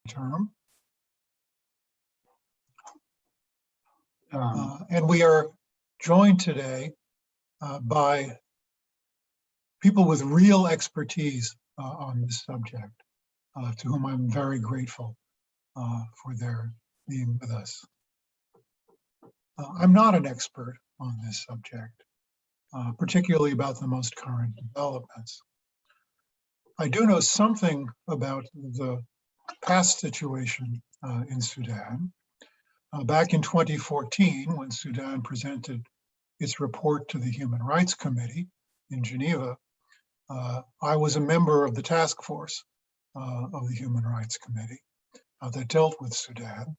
term. And we are joined today by people with real expertise on this subject, to whom I'm very grateful for their being with us. I'm not an expert on this subject, particularly about the most current developments. I do know something about the past situation in Sudan. Back in 2014, when Sudan presented its report to the Human Rights Committee in Geneva, I was a member of the task force of the Human Rights Committee that dealt with Sudan.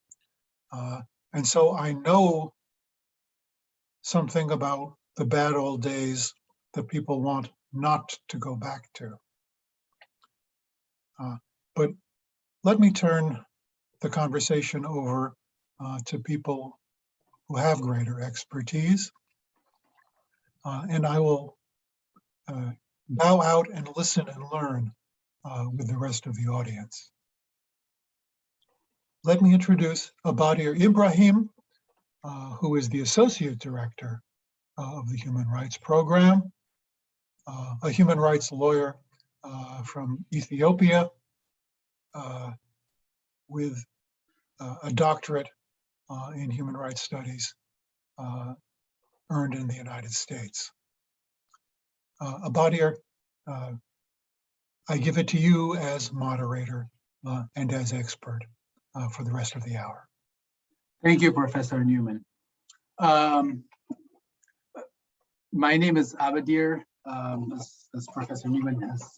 And so I know something about the bad old days that people want not to go back to. But let me turn the conversation over to people who have greater expertise. And I will bow out and listen and learn with the rest of the audience. Let me introduce al-Bashir Ibrahim, who is the Associate Director of the Human Rights Program, a human rights lawyer from Ethiopia with a doctorate in human rights studies earned in the United States. al-Bashir, I give it to you as moderator and as expert for the rest of the hour. Thank you, Professor Newman. My name is al-Bashir, as Professor Newman has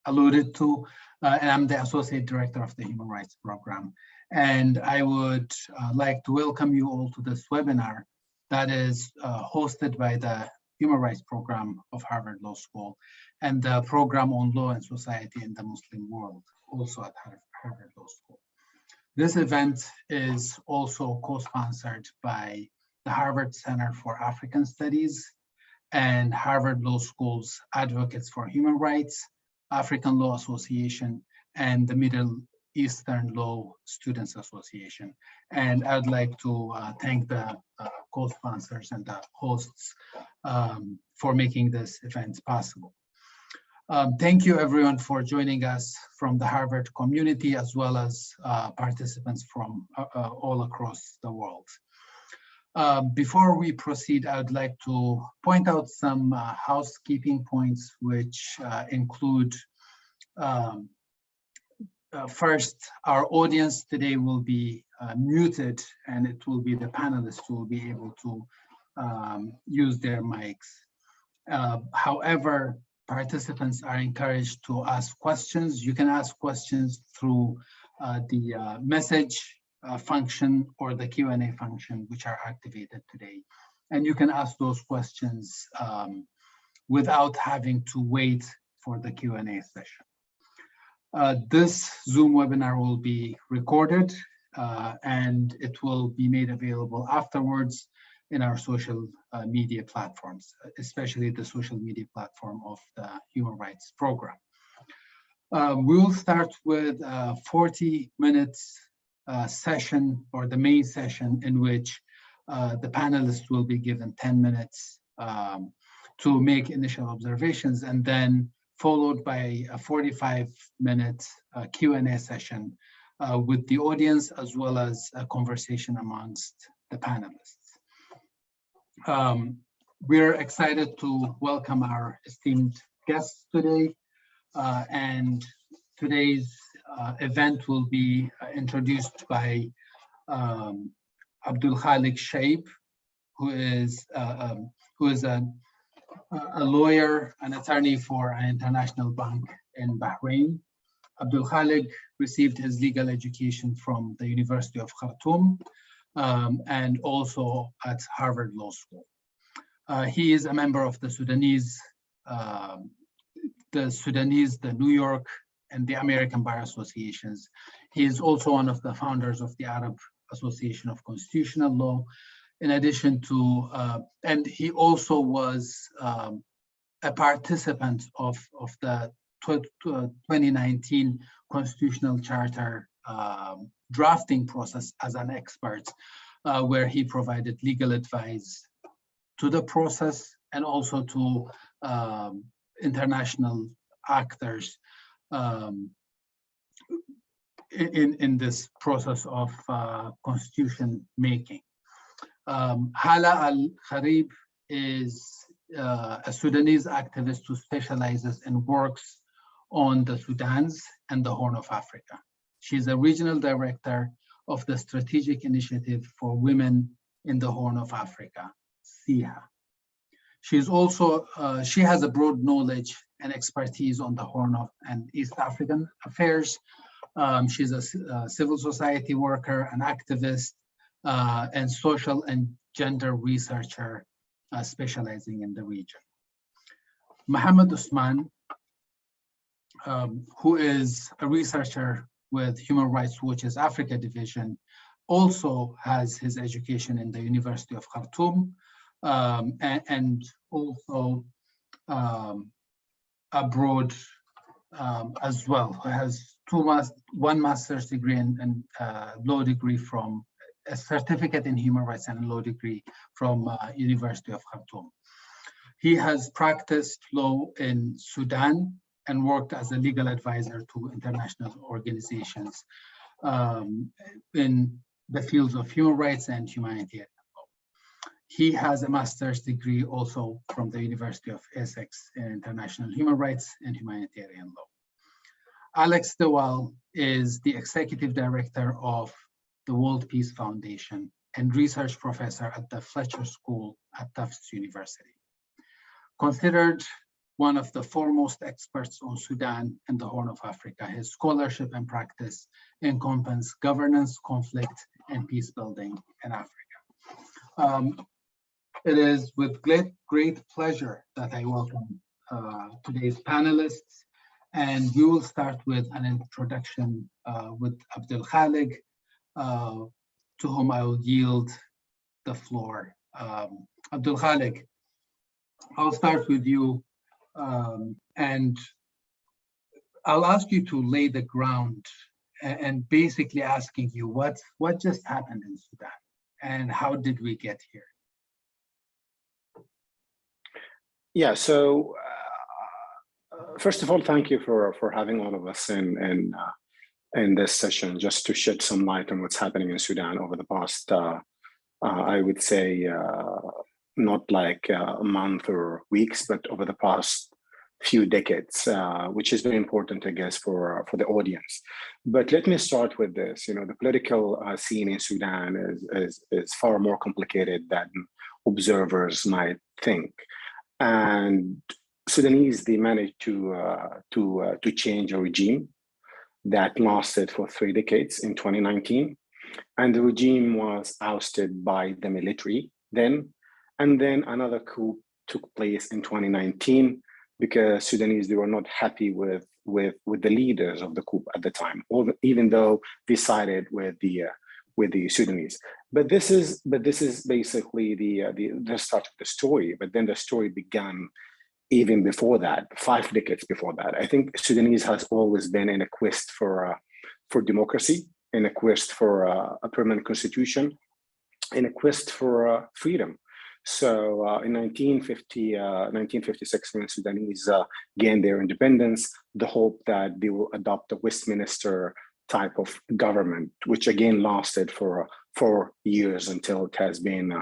alluded to, and I'm the Associate Director of the Human Rights Program. And I would like to welcome you all to this webinar that is hosted by the Human Rights Program of Harvard Law School and the Program on Law and Society in the Muslim World, also at Harvard Law School. This event is also co-sponsored by the Harvard Center for African Studies and Harvard Law School's Advocates for Human Rights, African Law Association, and the Middle Eastern Law Students Association. And I'd like to thank the co-sponsors and the hosts for making this event possible. Thank you everyone for joining us from the Harvard community, as well as participants from all across the world. Before we proceed, I'd like to point out some housekeeping points, which include first, our audience today will be muted, and it will be the panelists who will be able to use their mics. However, participants are encouraged to ask questions. You can ask questions through the message function or the Q&A function, which are activated today. And you can ask those questions without having to wait for the Q&A session. This Zoom webinar will be recorded and it will be made available afterwards in our social media platforms, especially the social media platform of the Human Rights Program. We will start with a 40 minutes session, or the main session, in which the panelists will be given 10 minutes to make initial observations, and then followed by a 45-minute Q&A session with the audience, as well as a conversation amongst the panelists. We're excited to welcome our esteemed guests today, and today's event will be introduced by Abdul Khalik Shaib, who is a lawyer, an attorney for an international bank in Bahrain. Abdul Khalik received his legal education from the University of Khartoum and also at Harvard Law School. He is a member of the Sudanese, the New York, and the American Bar Associations. He is also one of the founders of the Arab Association of Constitutional Law, in addition to, and he also was a participant of the 2019 Constitutional Charter drafting process as an expert, where he provided legal advice to the process and also to international actors in this process of constitution making. Hala Al-Kharib is a Sudanese activist who specializes and works on the Sudans and the Horn of Africa. She's a regional director of the Strategic Initiative for Women in the Horn of Africa, SIHA. She's also, she has a broad knowledge and expertise on the Horn of and East African affairs. She's a civil society worker, an activist, and social and gender researcher specializing in the region. Mohammed Usman, who is a researcher with Human Rights Watch's Africa division, also has his education in the University of Khartoum, and also abroad as well, who has one master's degree and law degree from a certificate in human rights and a law degree from University of Khartoum. He has practiced law in Sudan and worked as a legal advisor to international organizations in the fields of human rights and humanitarian law. He has a master's degree also from the University of Essex in international human rights and humanitarian law. Alex Dewal is the executive director of the World Peace Foundation and research professor at the Fletcher School at Tufts University. Considered one of the foremost experts on Sudan and the Horn of Africa, his scholarship and practice encompass governance, conflict, and peace building in Africa. It is with great pleasure that I welcome today's panelists, and we will start with an introduction with Abdul Khalik, to whom I will yield the floor. Abdul Khalik, I'll start with you, and I'll ask you to lay the ground and basically asking you what just happened in Sudan and how did we get here? Yeah, so first of all, thank you for having all of us in this session, just to shed some light on what's happening in Sudan over the past, I would say, not like a month or weeks, but over the past few decades, which is very important, I guess, for the audience. But let me start with this. You know, the political scene in Sudan is far more complicated than observers might think. And Sudanese, they managed to change a regime that lasted for 3 decades in 2019. And the regime was ousted by the military then. And then another coup took place in 2019 because Sudanese, they were not happy with the leaders of the coup at the time, even though they sided with the Sudanese. But this is basically the start of the story. But then the story began even before that, 5 decades before that. I think Sudanese has always been in a quest for democracy, in a quest for a permanent constitution, in a quest for freedom. So in 1956, when Sudanese gained their independence, the hope that they will adopt a Westminster type of government, which again lasted for 4 years until it has been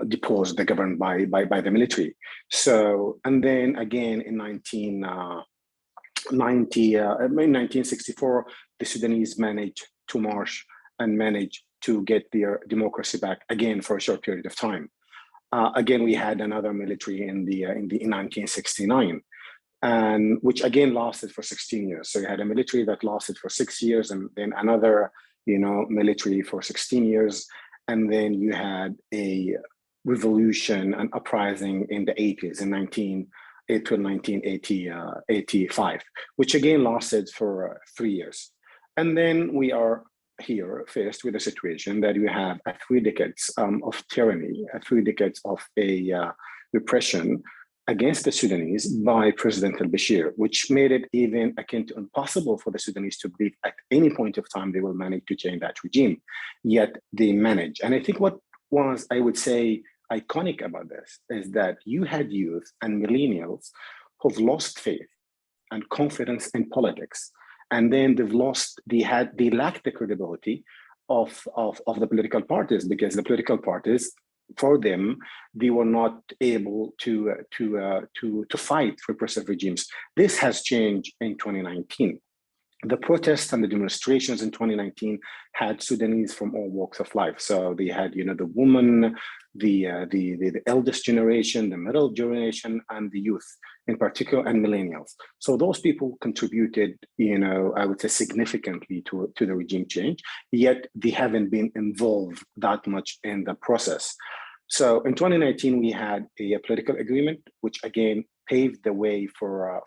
deposed, governed by the military. So, and then again in 1964, the Sudanese managed to march and managed to get their democracy back again for a short period of time. Again, we had another military in 1969, and which again lasted for 16 years. So you had a military that lasted for 6 years, and then another, military for 16 years, and then you had a revolution, an uprising in the 80s, in April 1985, which again lasted for 3 years. And then we are here faced with a situation that we have 3 decades of tyranny, 3 decades of a repression, against the Sudanese by President al-Bashir, which made it even akin to impossible for the Sudanese to believe at any point of time they will manage to change that regime. Yet they managed. And I think what was, I would say, iconic about this is that you had youth and millennials who've lost faith and confidence in politics. And then they lacked the credibility of the political parties, because the political parties, for them, they were not able to fight repressive regimes. This has changed in 2019. The protests and the demonstrations in 2019 had Sudanese from all walks of life. So they had, the woman, the eldest generation, the middle generation, and the youth in particular, and millennials. So those people contributed, I would say, significantly to the regime change, yet they haven't been involved that much in the process. So in 2019, we had a political agreement, which again paved the way for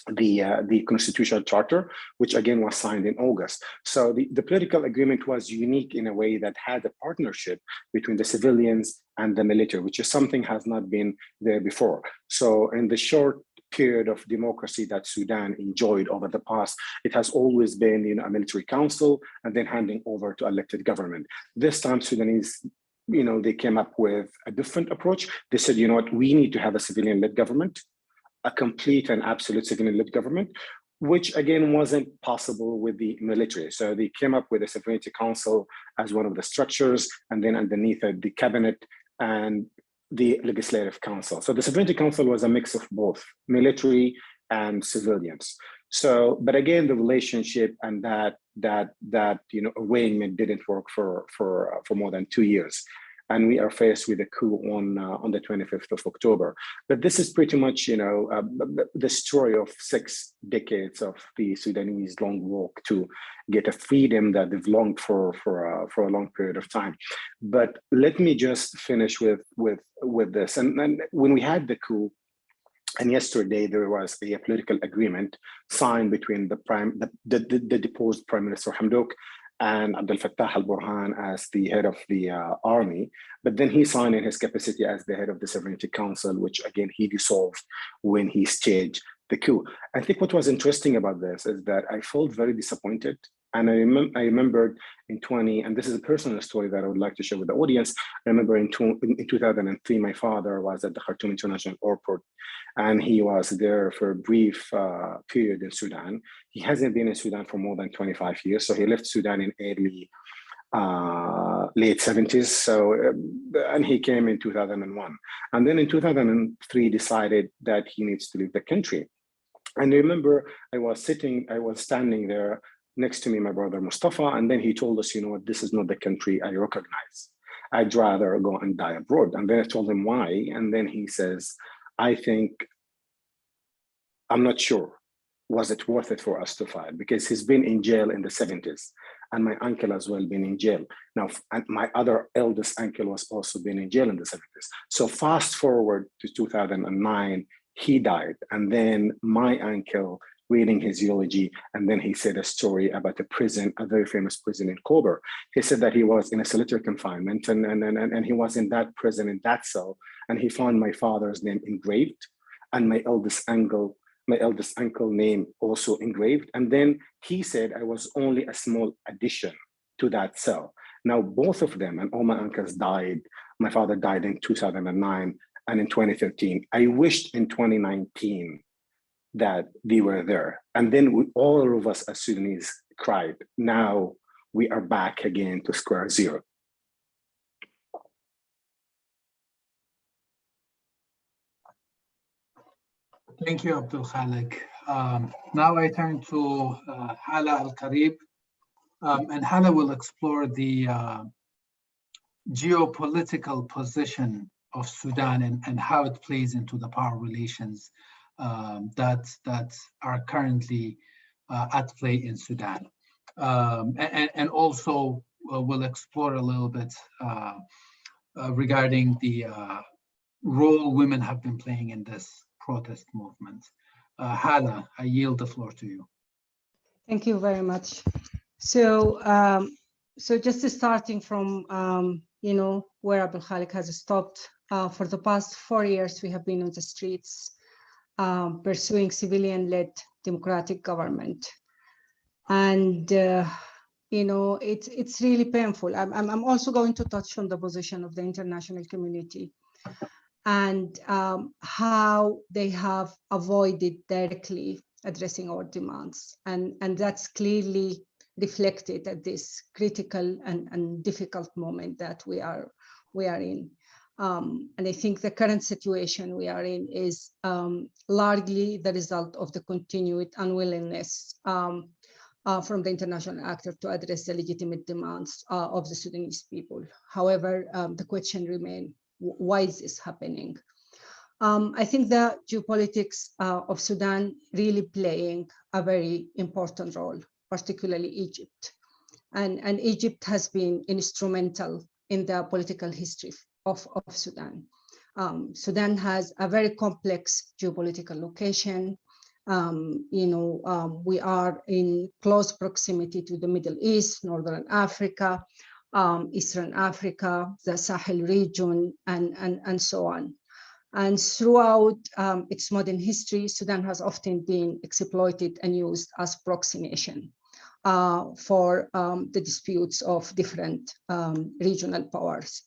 the Constitutional Charter, which again was signed in August. So the political agreement was unique in a way that had a partnership between the civilians and the military, which is something has not been there before. So in the short period of democracy that Sudan enjoyed over the past, it has always been a military council and then handing over to elected government. This time Sudanese, they came up with a different approach. They said, what, we need to have a civilian-led government, a complete and absolute civilian-led government, which again wasn't possible with the military. So they came up with a sovereignty council as one of the structures, and then underneath it, the cabinet and the legislative council. So the sovereignty council was a mix of both military and civilians. So, but again, the relationship and that arrangement didn't work for more than 2 years. And we are faced with a coup on the 25th of October. But this is pretty much, the story of 6 decades of the Sudanese long walk to get a freedom that they've longed for a long period of time. But let me just finish with this. And when we had the coup, and yesterday there was a political agreement signed between the deposed Prime Minister Hamdok and Abdel Fattah al-Burhan as the head of the army, but then he signed in his capacity as the head of the Sovereignty Council, which again he dissolved when he staged the coup. I think what was interesting about this is that I felt very disappointed. And I remembered in and this is a personal story that I would like to share with the audience. I remember in 2003, my father was at the Khartoum International Airport, and he was there for a brief period in Sudan. He hasn't been in Sudan for more than 25 years. So he left Sudan in late 70s. So, and he came in 2001. And then in 2003, decided that he needs to leave the country. And I remember I was standing there next to me, my brother Mustafa, and then he told us, this is not the country I recognize. I'd rather go and die abroad. And then I told him why. And then he says, I'm not sure, was it worth it for us to fight? Because he's been in jail in the 70s, and my uncle as well been in jail. Now, and my other eldest uncle was also been in jail in the 70s. So fast forward to 2009, he died. And then my uncle reading his eulogy, and then he said a story about a prison, a very famous prison in Kober. He said that he was in a solitary confinement, and he was in that prison, in that cell, and he found my father's name engraved, and my eldest uncle name also engraved. And then he said I was only a small addition to that cell. Now, both of them, and all my uncles died. My father died in 2009 and in 2013. I wished in 2019 that they were there. And then all of us as Sudanese cried. Now we are back again to square zero. Thank you, Abdul Khalik. Now I turn to Hala Al-Karib, and Hala will explore the geopolitical position of Sudan and how it plays into the power relations that are currently at play in Sudan. And also we'll explore a little bit regarding the role women have been playing in this protest movement. Hala, I yield the floor to you. Thank you very much. So, so just starting from, where Abdul Khalik has stopped, for the past 4 years, we have been on the streets pursuing civilian-led democratic government. And, it's really painful. I'm also going to touch on the position of the international community and how they have avoided directly addressing our demands. And that's clearly reflected at this critical and difficult moment that we are in. And I think the current situation we are in is largely the result of the continued unwillingness from the international actor to address the legitimate demands of the Sudanese people. However, the question remains, why is this happening? I think the geopolitics of Sudan really playing a very important role, particularly Egypt. And Egypt has been instrumental in the political history of Sudan. Sudan has a very complex geopolitical location. We are in close proximity to the Middle East, Northern Africa, Eastern Africa, the Sahel region, and so on. And throughout its modern history, Sudan has often been exploited and used as proxy nation for the disputes of different regional powers.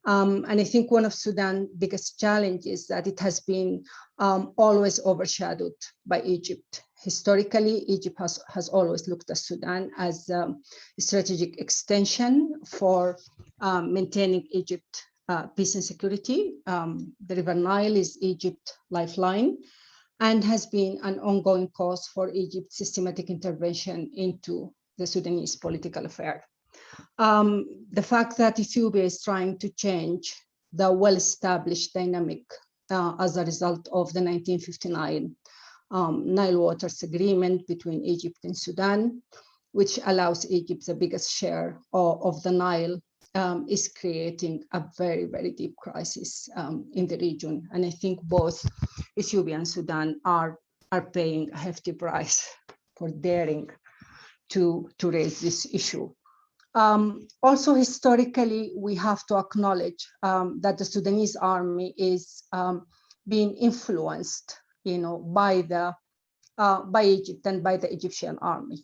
And I think one of Sudan's biggest challenges is that it has been always overshadowed by Egypt. Historically, Egypt has always looked at Sudan as a strategic extension for maintaining Egypt peace and security. The River Nile is Egypt's lifeline and has been an ongoing cause for Egypt's systematic intervention into the Sudanese political affair. The fact that Ethiopia is trying to change the well-established dynamic as a result of the 1959 Nile Waters Agreement between Egypt and Sudan, which allows Egypt the biggest share of the Nile, is creating a very, very deep crisis in the region. And I think both Ethiopia and Sudan are paying a hefty price for daring to raise this issue. Also, historically, we have to acknowledge that the Sudanese army is being influenced, by Egypt and by the Egyptian army.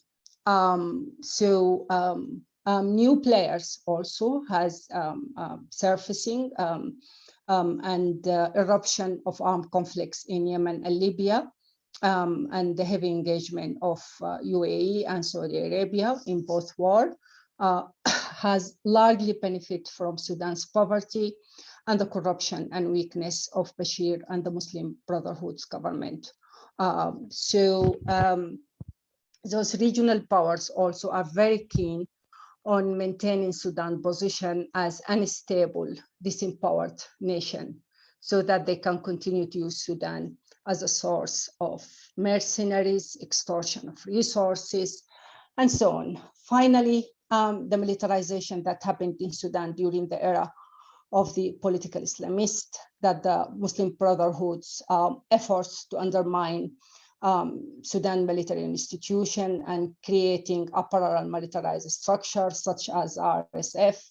New players also has surfacing and eruption of armed conflicts in Yemen and Libya, and the heavy engagement of UAE and Saudi Arabia in both wars. Has largely benefited from Sudan's poverty and the corruption and weakness of Bashir and the Muslim Brotherhood's government. Those regional powers also are very keen on maintaining Sudan's position as an unstable, disempowered nation so that they can continue to use Sudan as a source of mercenaries, extortion of resources, and so on. Finally, the militarization that happened in Sudan during the era of the political Islamists, that the Muslim Brotherhood's efforts to undermine Sudan military institution and creating a parallel militarized structure such as RSF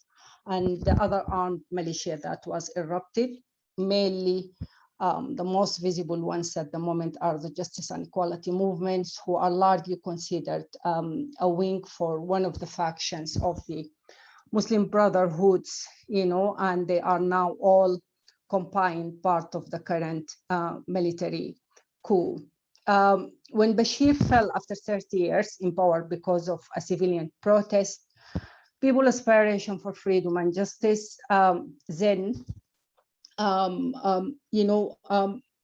and the other armed militia that was erupted. Mainly, the most visible ones at the moment are the justice and equality movements, who are largely considered a wing for one of the factions of the Muslim Brotherhoods, and they are now all combined part of the current military coup. When Bashir fell after 30 years in power because of a civilian protest, people's aspiration for freedom and justice, then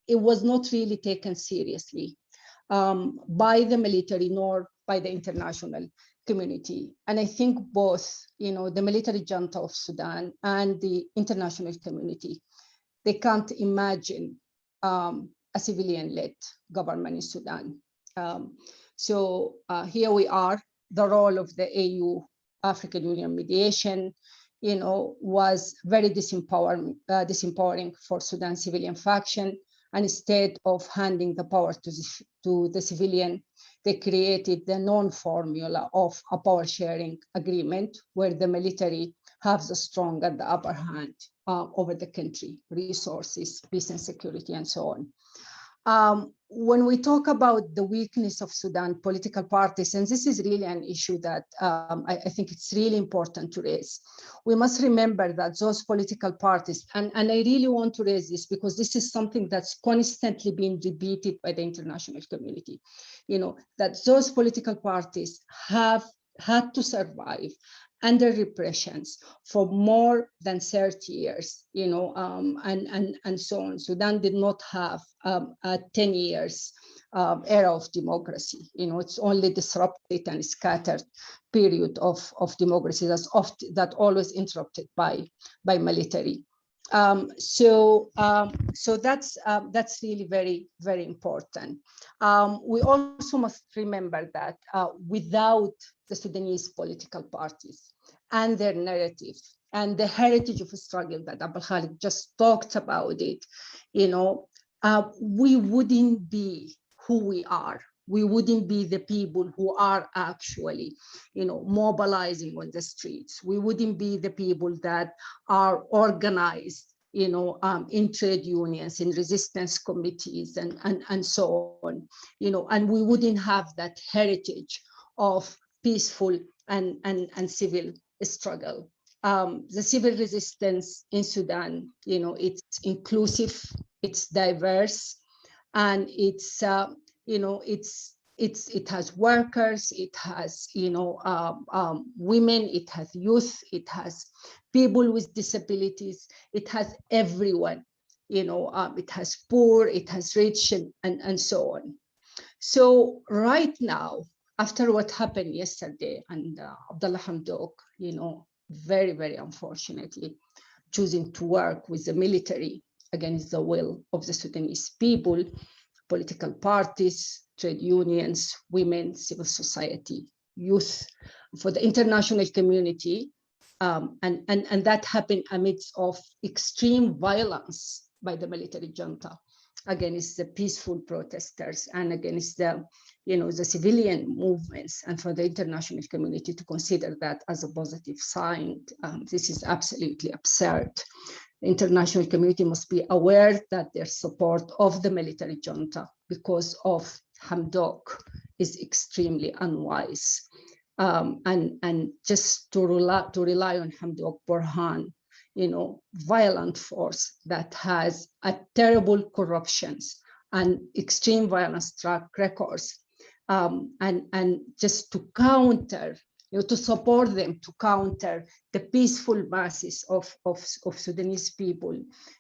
it was not really taken seriously by the military nor by the international community. And I think both, the military junta of Sudan and the international community, they can't imagine a civilian-led government in Sudan. Here we are, the role of the AU, African Union mediation, was very disempowering for Sudan civilian faction. And instead of handing the power to the civilian, they created the known formula of a power sharing agreement where the military have the strong and the upper hand over the country, resources, peace and security, and so on. When we talk about the weakness of Sudan political parties, and this is really an issue that I think it's really important to raise, we must remember that those political parties, and I really want to raise this because this is something that's constantly being repeated by the international community, that those political parties have had to survive under repressions for more than 30 years, and so on. Sudan did not have a 10 years era of democracy. It's only disrupted and scattered period of democracy that always interrupted by military. So that's really very, very important. We also must remember that without the Sudanese political parties and their narrative and the heritage of struggle that Abul Khalid just talked about it, we wouldn't be who we are. We wouldn't be the people who are actually, mobilizing on the streets. We wouldn't be the people that are organized, in trade unions, in resistance committees, and so on, and we wouldn't have that heritage of peaceful and civil struggle. The civil resistance in Sudan, it's inclusive, it's diverse, and it's it has workers, it has women, it has youth, it has people with disabilities, it has everyone, it has poor, it has rich, and so on. So right now, after what happened yesterday, and Abdullah Hamdok, very, very unfortunately, choosing to work with the military against the will of the Sudanese people, political parties, trade unions, women, civil society, youth, for the international community, and that happened amidst of extreme violence by the military junta against the peaceful protesters and against the civilian movements, and for the international community to consider that as a positive sign. This is absolutely absurd. The international community must be aware that their support of the military junta because of Hamdok is extremely unwise. And just to rely on Hamdok Burhan, violent force that has a terrible corruptions and extreme violence track records, and just to counter, to support them, to counter the peaceful masses of Sudanese people,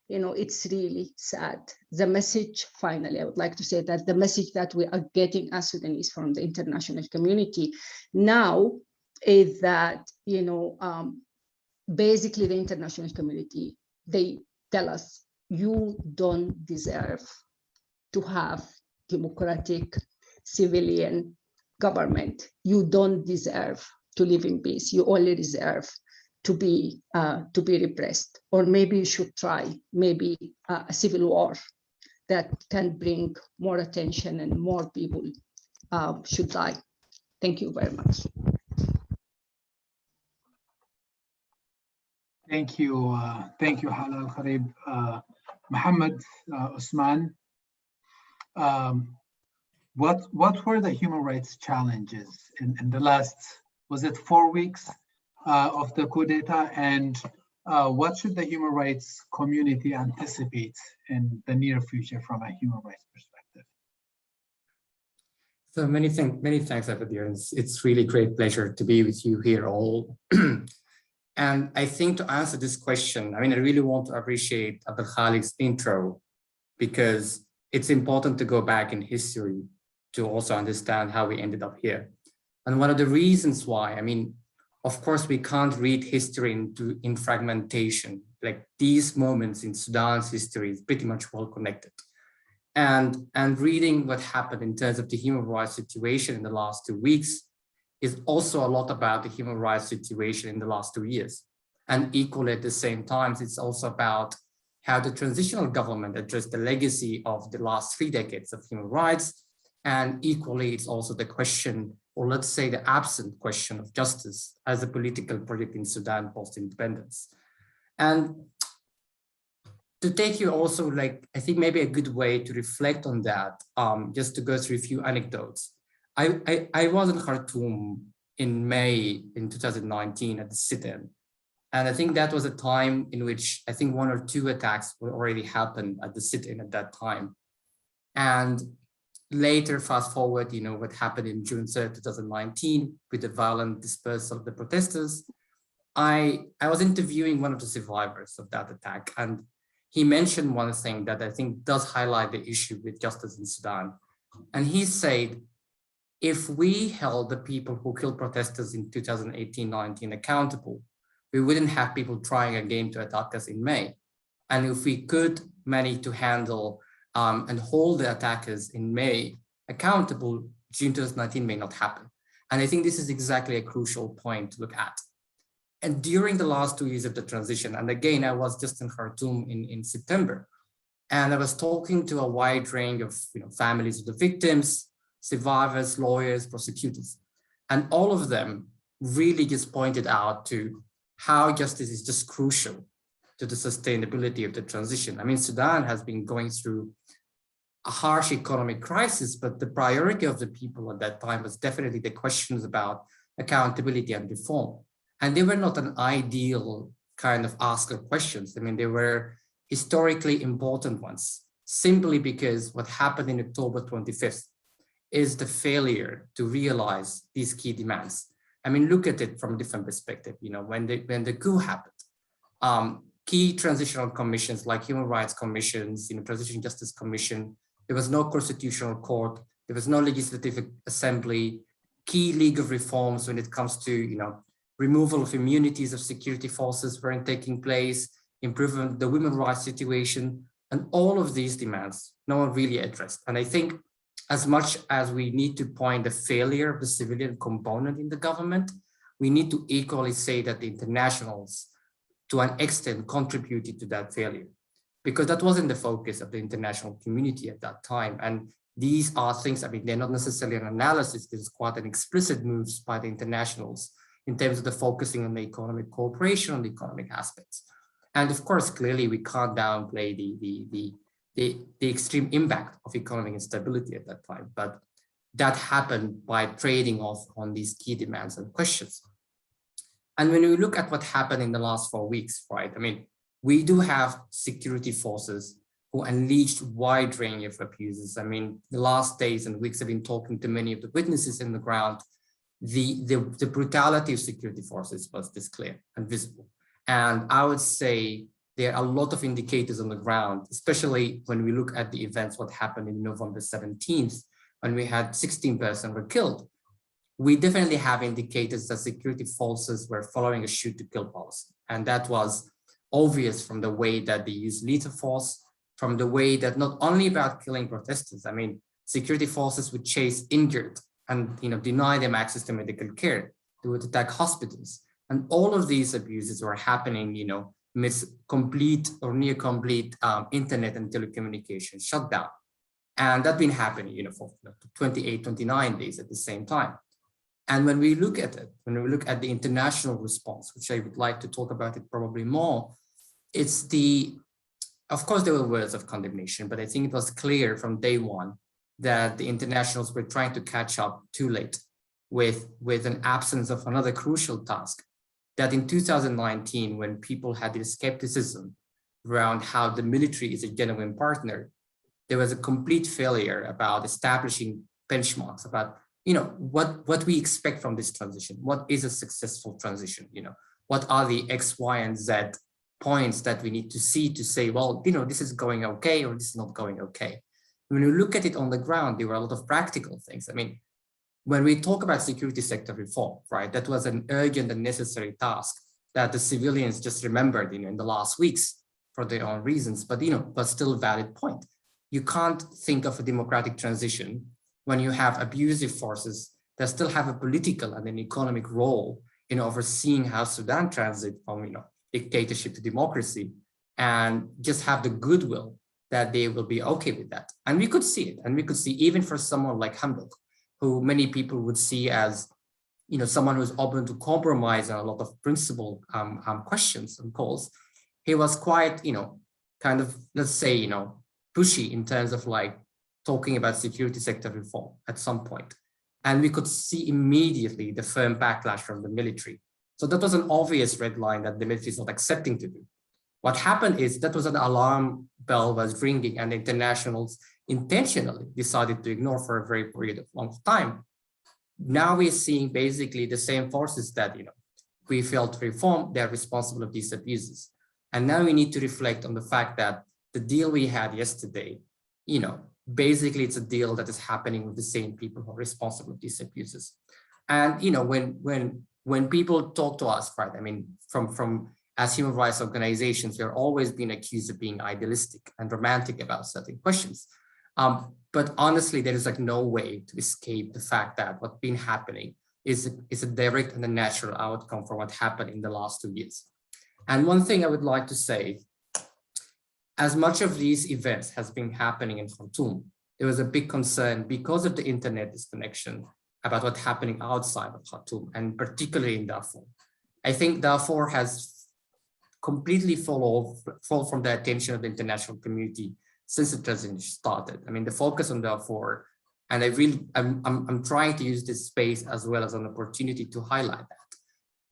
it's really sad. The message, finally, I would like to say that the message that we are getting as Sudanese from the international community now is that, basically the international community, they tell us, you don't deserve to have democratic civilian government. You don't deserve to live in peace. You only deserve to be repressed, or maybe you should try maybe a civil war that can bring more attention and more people should die. Thank you very much. Thank you, Hala Al-Kharib. Mohammed Usman, what were the human rights challenges in the last, was it 4 weeks of the coup d'etat, and what should the human rights community anticipate in the near future from a human rights perspective? So many thanks, Abadir. It's really great pleasure to be with you here all. And I think to answer this question, I really want to appreciate Abdul Khalid's intro, because it's important to go back in history to also understand how we ended up here. And one of the reasons why, of course, we can't read history in fragmentation. Like, these moments in Sudan's history is pretty much well connected. And reading what happened in terms of the human rights situation in the last 2 weeks is also a lot about the human rights situation in the last 2 years. And equally at the same time, it's also about how the transitional government addressed the legacy of the last 3 decades of human rights. And equally, it's also the question or let's say the absent question of justice as a political project in Sudan post-independence. And to take you also, like, I think maybe a good way to reflect on that, just to go through a few anecdotes. I was in Khartoum in May in 2019 at the sit-in. And I think that was a time in which I think 1 or 2 attacks were already happened at the sit-in at that time. And later, fast forward, you know, what happened in June 3rd, 2019 with the violent dispersal of the protesters. I was interviewing one of the survivors of that attack, and he mentioned one thing that I think does highlight the issue with justice in Sudan. And he said, if we held the people who killed protesters in 2018-19 accountable, we wouldn't have people trying again to attack us in May. And if we could manage to handle and hold the attackers in May accountable, June 2019 may not happen. And I think this is exactly a crucial point to look at. And during the last 2 years of the transition, and again, I was just in Khartoum in September, and I was talking to a wide range of families of the victims, survivors, lawyers, prosecutors, and all of them really just pointed out to how justice is just crucial to the sustainability of the transition. I mean, Sudan has been going through a harsh economic crisis, but the priority of the people at that time was definitely the questions about accountability and reform. And they were not an ideal kind of ask of questions. I mean, they were historically important ones, simply because what happened in October 25th is the failure to realize these key demands. I mean, look at it from a different perspective. You know, when the coup happened, key transitional commissions like human rights commissions, transition justice commission, there was no constitutional court, there was no legislative assembly, key legal reforms when it comes to, removal of immunities of security forces weren't taking place, improving the women's rights situation, and all of these demands, no one really addressed. And I think as much as we need to point the failure of the civilian component in the government, we need to equally say that the internationals, to an extent, contributed to that failure, because that wasn't the focus of the international community at that time. And these are things, I mean, they're not necessarily an analysis, this is quite an explicit moves by the internationals in terms of the focusing on the economic cooperation, on the economic aspects. And of course, clearly we can't downplay the extreme impact of economic instability at that time, but that happened by trading off on these key demands and questions. And when we look at what happened in the last 4 weeks, right? I mean, we do have security forces who unleashed wide range of abuses. I mean, the last days and weeks I've been talking to many of the witnesses in the ground. The brutality of security forces was this clear and visible. And I would say there are a lot of indicators on the ground, especially when we look at the events, what happened in November 17th, when we had 16 persons were killed. We definitely have indicators that security forces were following a shoot to kill policy. And that was obvious from the way that they used lethal force, from the way that not only about killing protesters, I mean, security forces would chase injured and deny them access to medical care. They would attack hospitals. And all of these abuses were happening, amidst complete or near complete internet and telecommunications shutdown. And that's been happening, for 28, 29 days at the same time. And when we look at it, when we look at the international response, which I would like to talk about it probably more, it's of course, there were words of condemnation, but I think it was clear from day one that the internationals were trying to catch up too late with an absence of another crucial task, that in 2019, when people had this skepticism around how the military is a genuine partner, there was a complete failure about establishing benchmarks about what we expect from this transition. What is a successful transition? What are the X, Y, and Z points that we need to see to say, well, this is going okay, or this is not going okay. When you look at it on the ground, there were a lot of practical things. I mean, when we talk about security sector reform, right, that was an urgent and necessary task that the civilians just remembered in the last weeks for their own reasons, but still a valid point. You can't think of a democratic transition when you have abusive forces that still have a political and an economic role in overseeing how Sudan transit from dictatorship to democracy, and just have the goodwill that they will be okay with that. And we could see it, and we could see even for someone like Hamdok, who many people would see as, someone who's open to compromise on a lot of principle questions and calls. He was quite, kind of, let's say, pushy in terms of like talking about security sector reform at some point. And we could see immediately the firm backlash from the military. So that was an obvious red line that the military is not accepting to do. What happened is that was an alarm bell was ringing, and internationals intentionally decided to ignore for a very period of long time. Now we're seeing basically the same forces that, we failed to reform, they're responsible of these abuses. And now we need to reflect on the fact that the deal we had yesterday, basically it's a deal that is happening with the same people who are responsible of these abuses. And, when people talk to us, right, I mean, from as human rights organizations, we're always being accused of being idealistic and romantic about certain questions. But honestly, there is like no way to escape the fact that what's been happening is a direct and a natural outcome for what happened in the last 2 years. And one thing I would like to say, as much of these events has been happening in Khartoum, there was a big concern because of the internet disconnection about what's happening outside of Khartoum, and particularly in Darfur. I think Darfur has completely fall from the attention of the international community since the transition started. I mean, the focus on Darfur, and I'm trying to use this space as well as an opportunity to highlight that.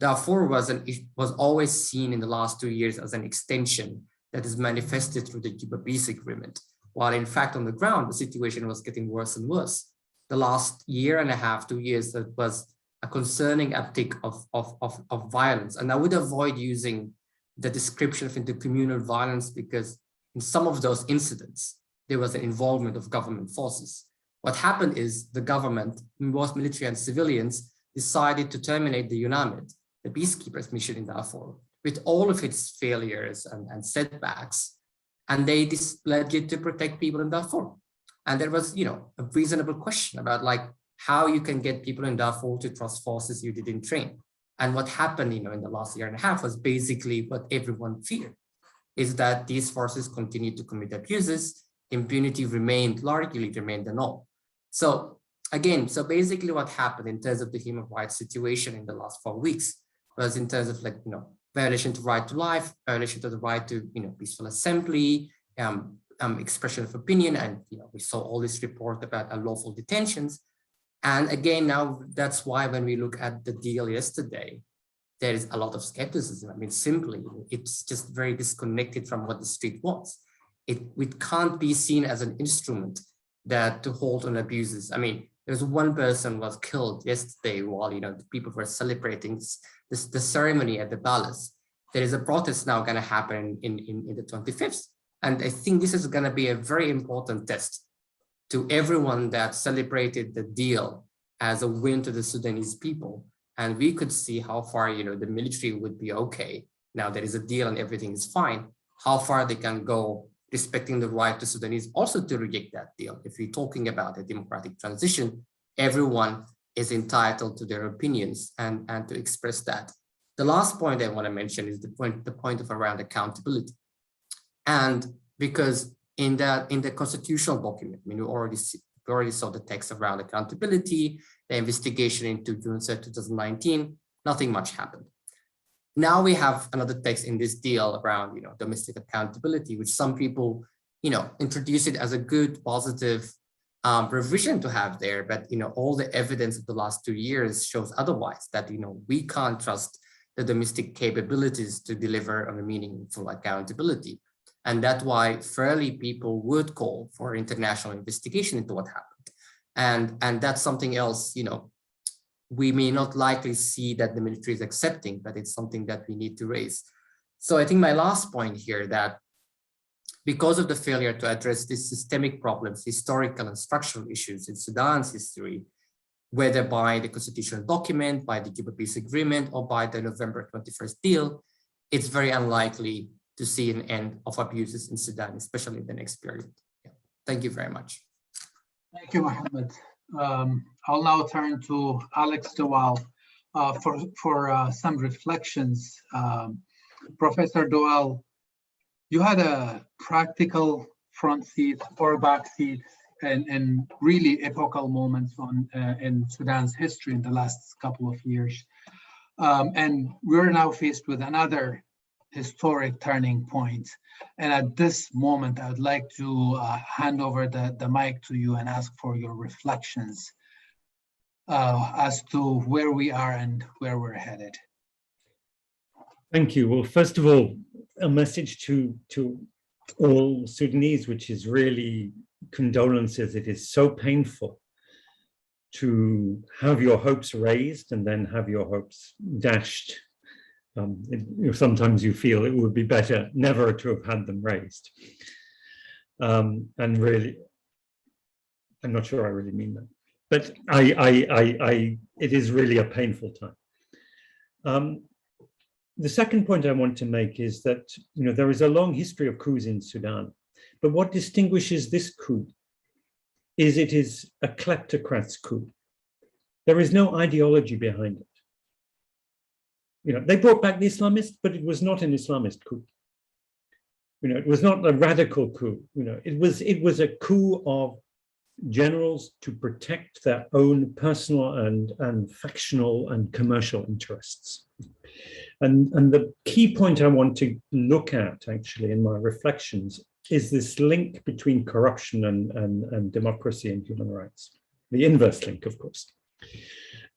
Darfur was always seen in the last 2 years as an extension that is manifested through the Juba Peace Agreement, while in fact on the ground, the situation was getting worse and worse. The last year and a half, 2 years, there was a concerning uptick of violence. And I would avoid using the description of intercommunal violence because in some of those incidents, there was an involvement of government forces. What happened is the government, both military and civilians, decided to terminate the UNAMID, the peacekeepers mission in Darfur, with all of its failures and setbacks. And they pledged it to protect people in Darfur. And there was, a reasonable question about like how you can get people in Darfur to trust forces you didn't train. And what happened, in the last year and a half was basically what everyone feared, is that these forces continued to commit abuses, impunity largely remained the norm. So again, basically what happened in terms of the human rights situation in the last 4 weeks was in terms of like, violation to right to life, violation to the right to, peaceful assembly, expression of opinion, and we saw all this report about unlawful detentions. And again, now that's why when we look at the deal yesterday, there is a lot of skepticism. I mean, simply, it's just very disconnected from what the street wants. It can't be seen as an instrument that to hold on abuses. I mean, there's one person was killed yesterday while the people were celebrating the ceremony at the palace. There is a protest now going to happen in the 25th. And I think this is going to be a very important test to everyone that celebrated the deal as a win to the Sudanese people. And we could see how far, the military would be okay. Now there is a deal and everything is fine. How far they can go respecting the right to Sudanese also to reject that deal. If we're talking about a democratic transition, everyone is entitled to their opinions and to express that. The last point I want to mention is the point of around accountability. And because in the constitutional document, we already saw the text around accountability, the investigation into June 2019, nothing much happened. Now we have another text in this deal around, domestic accountability, which some people, introduce it as a good, positive revision to have there. But, all the evidence of the last 2 years shows otherwise, that, we can't trust the domestic capabilities to deliver on a meaningful accountability. And that's why fairly people would call for international investigation into what happened. And that's something else, we may not likely see that the military is accepting, but it's something that we need to raise. So I think my last point here, that because of the failure to address these systemic problems, historical and structural issues in Sudan's history, whether by the constitutional document, by the Juba Peace Agreement, or by the November 21st deal, it's very unlikely to see an end of abuses in Sudan, especially in the next period. Yeah. Thank you very much. Thank you, Mohammed. I'll now turn to Alex Dowell for some reflections. Professor Dowell, you had a practical front seat or back seat and really epochal moments in Sudan's history in the last couple of years. And we're now faced with another historic turning point. And at this moment, I would like to hand over the mic to you and ask for your reflections as to where we are and where we're headed. Thank you. Well, first of all, a message to all Sudanese, which is really condolences. It is so painful to have your hopes raised and then have your hopes dashed. Sometimes you feel it would be better never to have had them raised. And really, I'm not sure I really mean that, but it is really a painful time. The second point I want to make is that there is a long history of coups in Sudan, but what distinguishes this coup is it is a kleptocrat's coup. There is no ideology behind it. They brought back the Islamists, but it was not an Islamist coup. It was not a radical coup. It was a coup of generals to protect their own personal and factional and commercial interests. And the key point I want to look at actually in my reflections is this link between corruption and democracy and human rights, the inverse link, of course,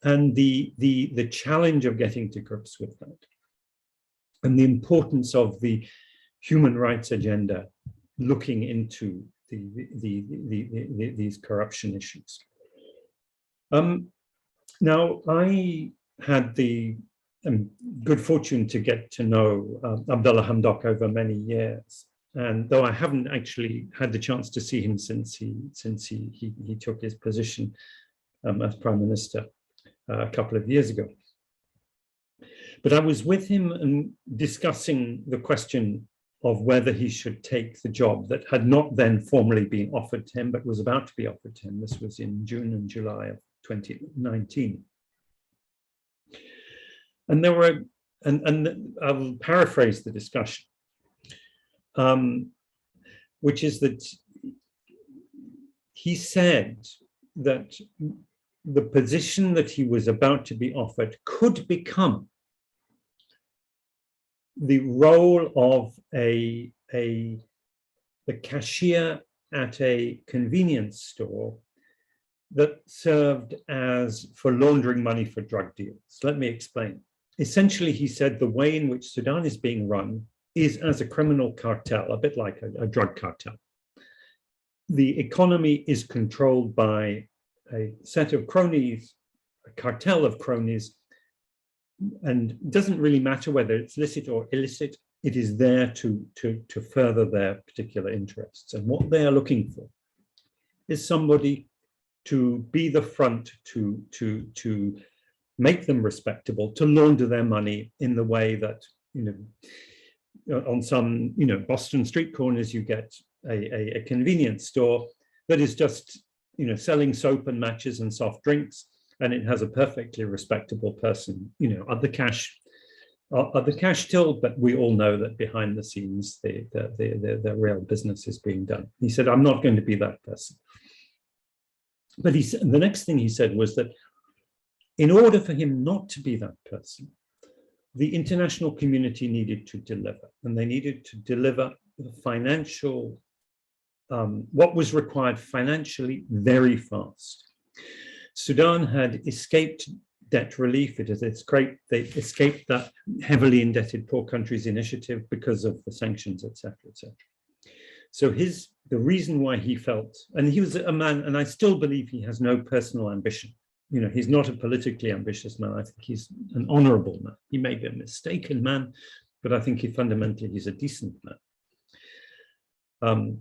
and the challenge of getting to grips with that, and the importance of the human rights agenda looking into these corruption issues. Now, I had the good fortune to get to know Abdullah Hamdok over many years, and though I haven't actually had the chance to see him since he took his position as Prime Minister a couple of years ago. But I was with him and discussing the question of whether he should take the job that had not then formally been offered to him, but was about to be offered to him. This was in June and July of 2019. And there were, and I'll paraphrase the discussion, which is that he said that the position that he was about to be offered could become the role of the cashier at a convenience store that served as for laundering money for drug deals. Let me explain. Essentially, he said the way in which Sudan is being run is as a criminal cartel, a bit like a drug cartel. The economy is controlled by a set of cronies, a cartel of cronies, and it doesn't really matter whether it's licit or illicit, it is there to further their particular interests. And what they are looking for is somebody to be the front to make them respectable, to launder their money in the way that, on some, Boston street corners, you get a convenience store that is just, selling soap and matches and soft drinks, and it has a perfectly respectable person, at the cash till, but we all know that behind the scenes, the real business is being done. He said, I'm not going to be that person. But he said, the next thing he said was that in order for him not to be that person, the international community needed to deliver, and they needed to deliver the financial, what was required financially very fast. Sudan had escaped debt relief. They escaped that heavily indebted poor countries initiative because of the sanctions, etc., etc. So the reason why he felt, and he was a man, and I still believe he has no personal ambition. He's not a politically ambitious man. I think he's an honorable man. He may be a mistaken man, but I think fundamentally he's a decent man.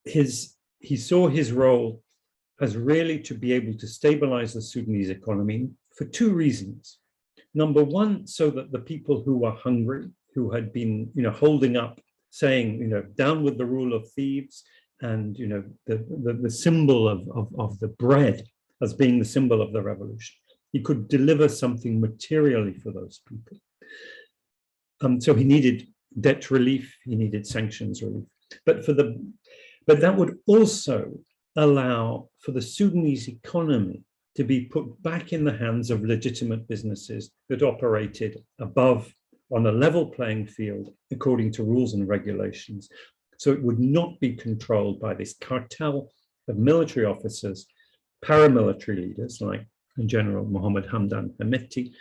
He saw his role as really to be able to stabilize the Sudanese economy for two reasons. Number one, so that the people who were hungry, who had been, holding up, saying, down with the rule of thieves, and, the symbol of the bread as being the symbol of the revolution. He could deliver something materially for those people. So he needed debt relief, he needed sanctions relief. But But that would also allow for the Sudanese economy to be put back in the hands of legitimate businesses that operated above, on a level playing field, according to rules and regulations. So it would not be controlled by this cartel of military officers, paramilitary leaders like General Mohammed Hamdan Hemeti,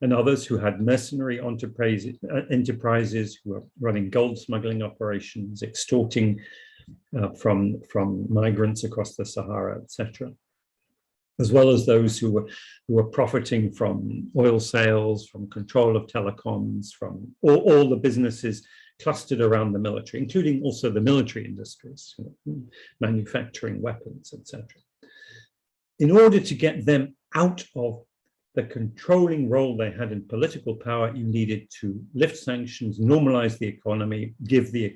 and others who had mercenary enterprises who were running gold smuggling operations, extorting from migrants across the Sahara, etc., as well as those who were profiting from oil sales, from control of telecoms, from all the businesses clustered around the military, including also the military industries, manufacturing weapons, etc. In order to get them out of the controlling role they had in political power, you needed to lift sanctions, normalize the economy, give the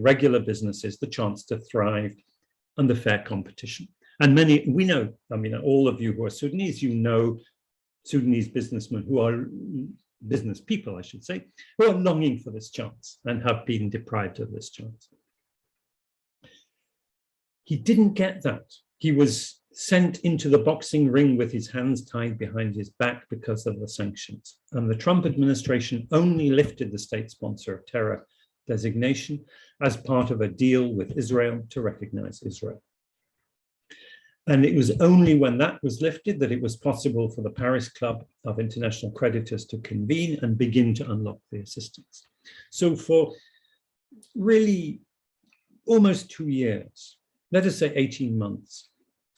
regular businesses the chance to thrive under fair competition. And many, we know, I mean, all of you who are Sudanese, you know Sudanese businessmen who are business people, I should say, who are longing for this chance and have been deprived of this chance. He didn't get that. He was sent into the boxing ring with his hands tied behind his back because of the sanctions. And the Trump administration only lifted the state sponsor of terror designation as part of a deal with Israel to recognize Israel. And it was only when that was lifted that it was possible for the Paris Club of International Creditors to convene and begin to unlock the assistance. So for really almost 2 years, let us say 18 months,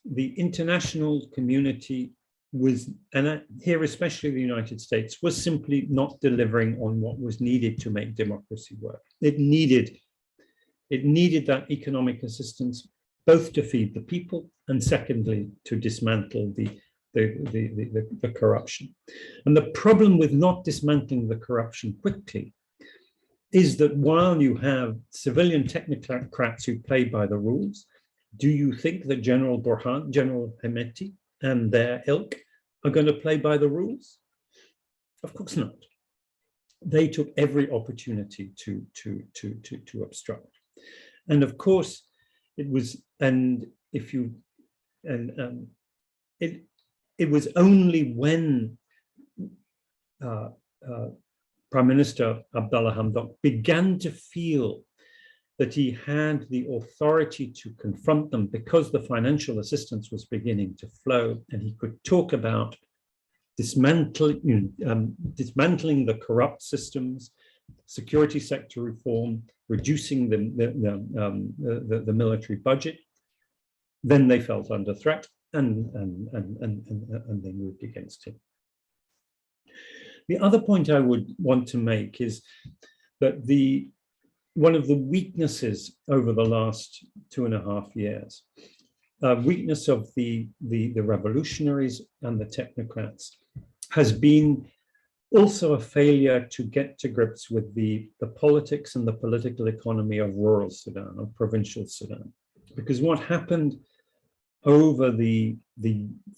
the international community was, and here especially the United States, was simply not delivering on what was needed to make democracy work. It needed that economic assistance, both to feed the people and secondly, to dismantle the corruption. And the problem with not dismantling the corruption quickly is that while you have civilian technocrats who play by the rules, do you think that General Burhan, General Hemeti, and their ilk are going to play by the rules? Of course not. They took every opportunity to obstruct. And of course, it was, it was only when Prime Minister Abdallah Hamdok began to feel that he had the authority to confront them because the financial assistance was beginning to flow, and he could talk about dismantling the corrupt systems, security sector reform, reducing the military budget. Then they felt under threat, and they moved against him. The other point I would want to make is that one of the weaknesses over the last 2.5 years, weakness of the revolutionaries and the technocrats, has been also a failure to get to grips with the politics and the political economy of rural Sudan, of provincial Sudan. Because what happened over the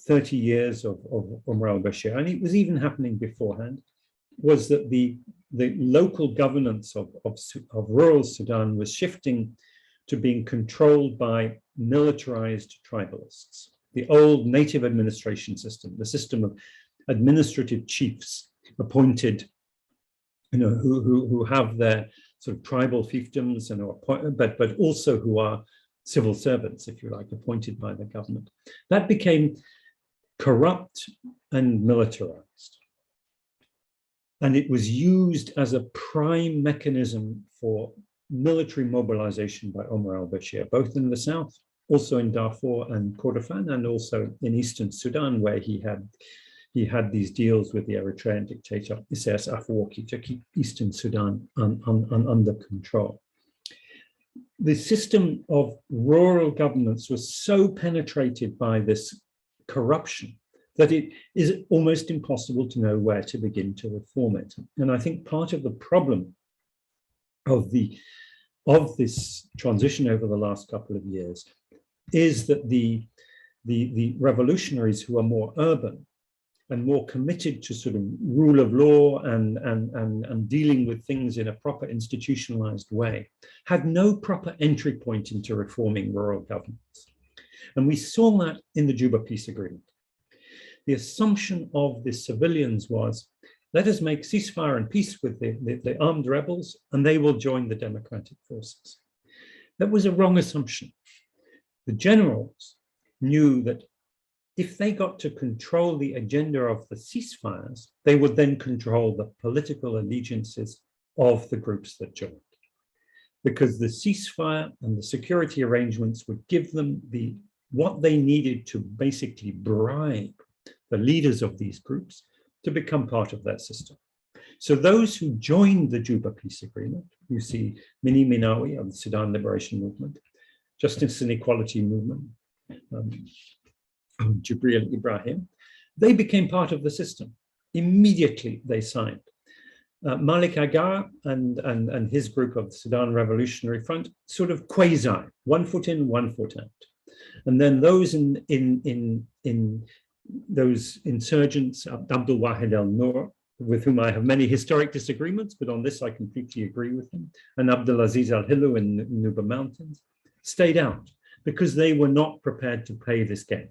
30 years of Omar al-Bashir, and it was even happening beforehand, was that the local governance of rural Sudan was shifting to being controlled by militarized tribalists. The old native administration system, the system of administrative chiefs appointed, who have their sort of tribal fiefdoms and but also who are civil servants, if you like, appointed by the government. That became corrupt and militarized. And it was used as a prime mechanism for military mobilization by Omar al-Bashir, both in the south, also in Darfur and Kordofan, and also in eastern Sudan, where he had these deals with the Eritrean dictator Isaias Afwerki to keep eastern Sudan under control. The system of rural governance was so penetrated by this corruption that it is almost impossible to know where to begin to reform it. And I think part of the problem of this transition over the last couple of years is that the revolutionaries who are more urban and more committed to sort of rule of law and dealing with things in a proper institutionalized way, had no proper entry point into reforming rural governance. And we saw that in the Juba Peace Agreement. The assumption of the civilians was, let us make ceasefire and peace with the armed rebels, and they will join the democratic forces. That was a wrong assumption. The generals knew that if they got to control the agenda of the ceasefires, they would then control the political allegiances of the groups that joined. Because the ceasefire and the security arrangements would give them what they needed to basically bribe the leaders of these groups to become part of their system. So those who joined the Juba Peace Agreement, you see Mini Minawi of the Sudan Liberation Movement, Justice and Equality Movement, Jibril Ibrahim, they became part of the system. Immediately they signed. Malik Agar and his group of the Sudan Revolutionary Front, sort of quasi, 1 foot in, 1 foot out. And then those in those insurgents, Abdul Wahid al-Nur, with whom I have many historic disagreements, but on this I completely agree with him, and Abdulaziz al-Hillu in Nuba Mountains, stayed out because they were not prepared to play this game.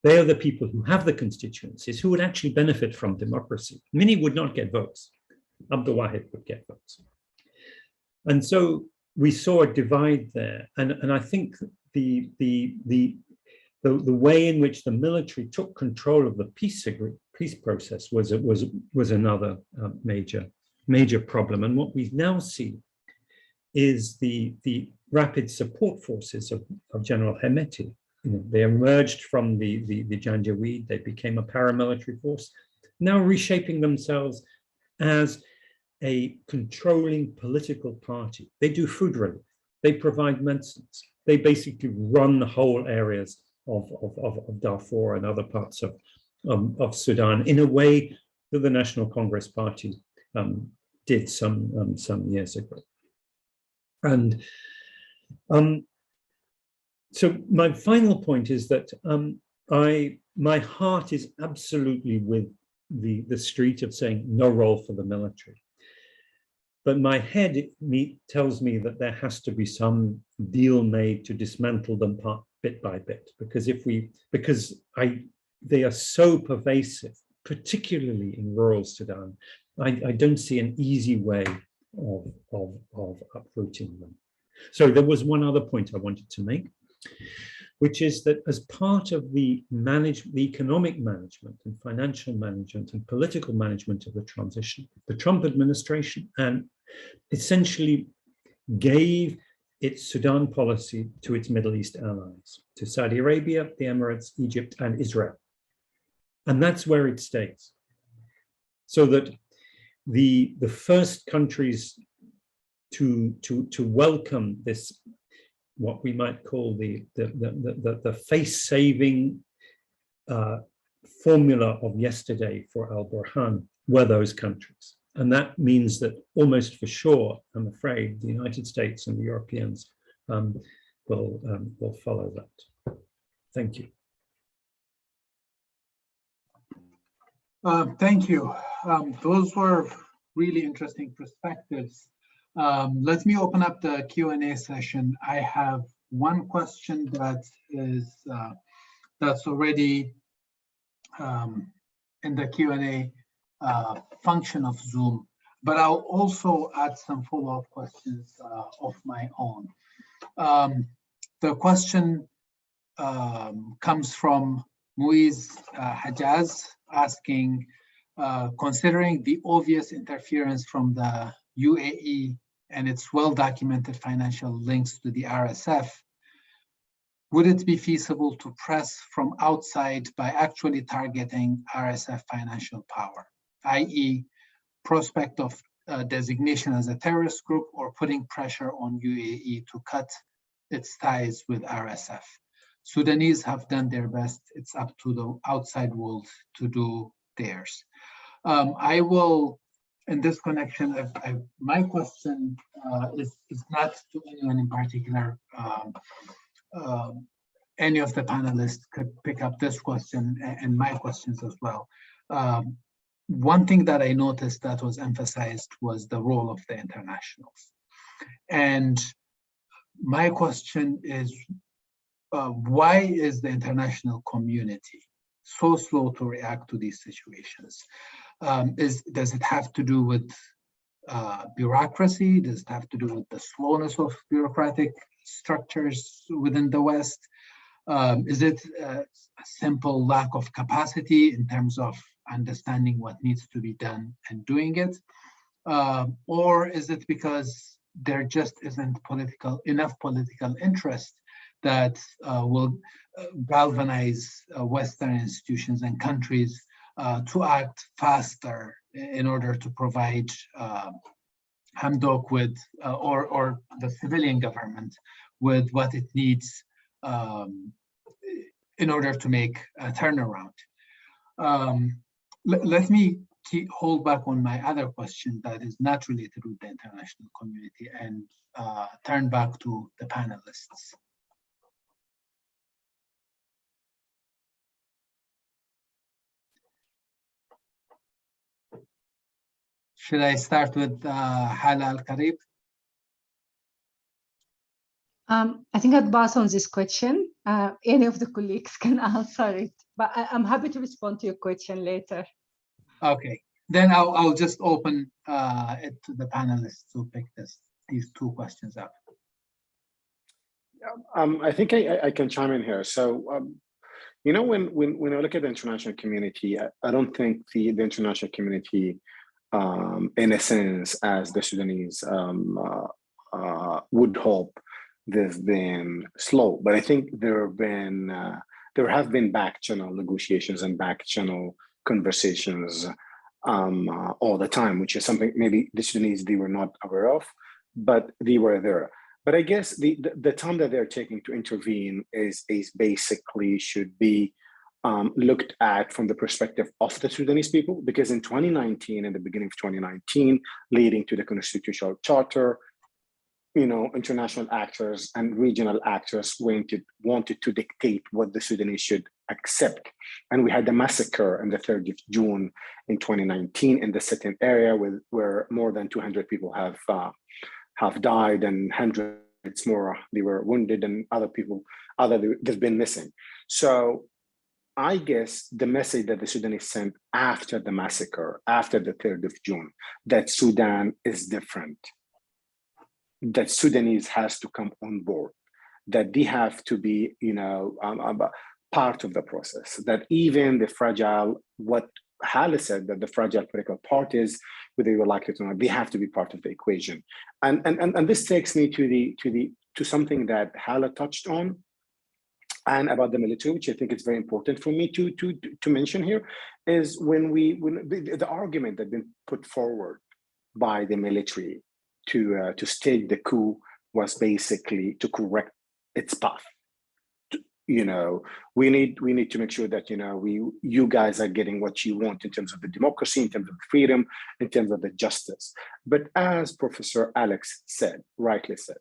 They are the people who have the constituencies who would actually benefit from democracy. Many would not get votes. Abdul Wahid would get votes. And so we saw a divide there. And I think the way in which the military took control of the peace process was another major problem. And what we now see is the rapid support forces of General Hemeti. They emerged from the Janjaweed, they became a paramilitary force, now reshaping themselves as a controlling political party. They do food relief, they provide medicines, they basically run the whole areas of Darfur and other parts of Sudan in a way that the National Congress Party did some years ago. And so my final point is that my heart is absolutely with the street of saying no role for the military. But my head tells me that there has to be some deal made to dismantle them bit by bit, because they are so pervasive, particularly in rural Sudan. I don't see an easy way of uprooting them. So there was one other point I wanted to make, which is that as part of the economic management and financial management and political management of the transition, the Trump administration essentially gave its Sudan policy to its Middle East allies, to Saudi Arabia, the Emirates, Egypt, and Israel. And that's where it stays. So that the first countries to welcome this, what we might call the face-saving formula of yesterday for al-Burhan, were those countries. And that means that almost for sure, I'm afraid, the United States and the Europeans will follow that. Thank you. Thank you. Those were really interesting perspectives. Let me open up the Q&A session. I have one question that is that's already in the Q&A function of Zoom, but I'll also add some follow-up questions of my own. The question comes from Muiz Hajaz, asking, considering the obvious interference from the UAE and its well-documented financial links to the RSF, would it be feasible to press from outside by actually targeting RSF financial power, i.e. prospect of designation as a terrorist group or putting pressure on UAE to cut its ties with RSF? Sudanese have done their best. It's up to the outside world to do theirs. I will, in this connection, my question is not to anyone in particular. any of the panelists could pick up this question and my questions as well. One thing that I noticed that was emphasized was the role of the internationals. And my question is, why is the international community so slow to react to these situations? Does it have to do with bureaucracy? Does it have to do with the slowness of bureaucratic structures within the West? Is it a simple lack of capacity in terms of understanding what needs to be done and doing it? Or is it because there just isn't enough political interest that will galvanize Western institutions and countries to act faster in order to provide Hamdok with, or the civilian government with what it needs in order to make a turnaround? Let me hold back on my other question that is not related with the international community and turn back to the panelists. Should I start with Hala Al-Karib? I think I'd pass on this question. Any of the colleagues can answer it, but I'm happy to respond to your question later. Okay, then I'll just open it to the panelists to pick these two questions up. I think I can chime in here. So, you know, when I look at the international community, I don't think the international community, in a sense, as the Sudanese would hope, they've been slow. But I think there have been back channel negotiations and back channel conversations all the time, which is something maybe the Sudanese, they were not aware of, but they were there. But I guess the time that they're taking to intervene is basically should be looked at from the perspective of the Sudanese people, because in 2019, in the beginning of 2019, leading to the Constitutional Charter, you know, international actors and regional actors wanted to dictate what the Sudanese should accept. And we had the massacre on the 3rd of June in 2019 in the Sitin area where more than 200 people have died and hundreds more, they were wounded, and they've been missing. So I guess the message that the Sudanese sent after the massacre, after the 3rd of June, that Sudan is different, that Sudanese has to come on board, that they have to be, you know, part of the process, that even the fragile, what Hala said, that the fragile political parties, whether you like it or not, they have to be part of the equation. And this takes me to something that Hala touched on, and about the military, which I think is very important for me to mention here, is when the argument that been put forward by the military to stage the coup was basically to correct its path. You know, we need to make sure that, you know, you guys are getting what you want in terms of the democracy, in terms of freedom, in terms of the justice. But as Professor Alex said, rightly said,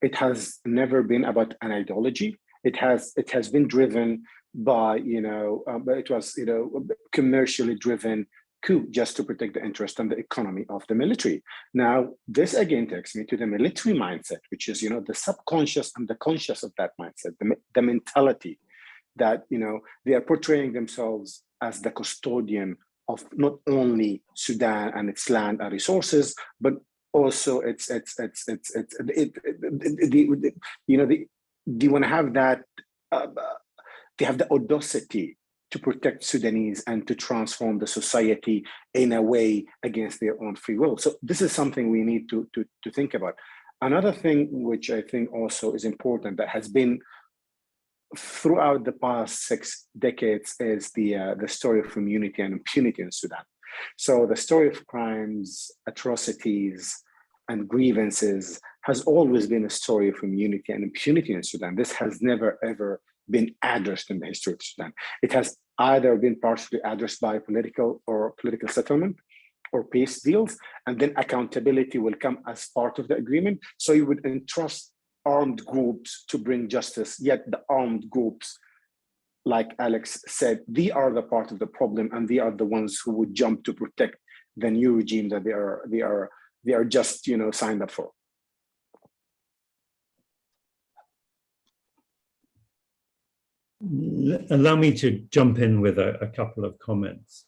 it has never been about an ideology. It has been driven by, you know, but it was, you know, commercially driven coup just to protect the interest and the economy of the military. Now, this again takes me to the military mindset, which is, you know, the subconscious and the conscious of that mindset, the mentality that, you know, they are portraying themselves as the custodian of not only Sudan and its land and resources, but also they want to have that, they have the audacity to protect Sudanese and to transform the society in a way against their own free will. So this is something we need to think about. Another thing which I think also is important that has been throughout the past 6 decades is the story of immunity and impunity in Sudan. So the story of crimes, atrocities, and grievances has always been a story of immunity and impunity in Sudan. This has never, ever been addressed in the history of Sudan. It has either been partially addressed by political settlement or peace deals, and then accountability will come as part of the agreement. So you would entrust armed groups to bring justice, yet the armed groups, like Alex said, they are the part of the problem, and they are the ones who would jump to protect the new regime that they are just, you know, signed up for. Allow me to jump in with a couple of comments,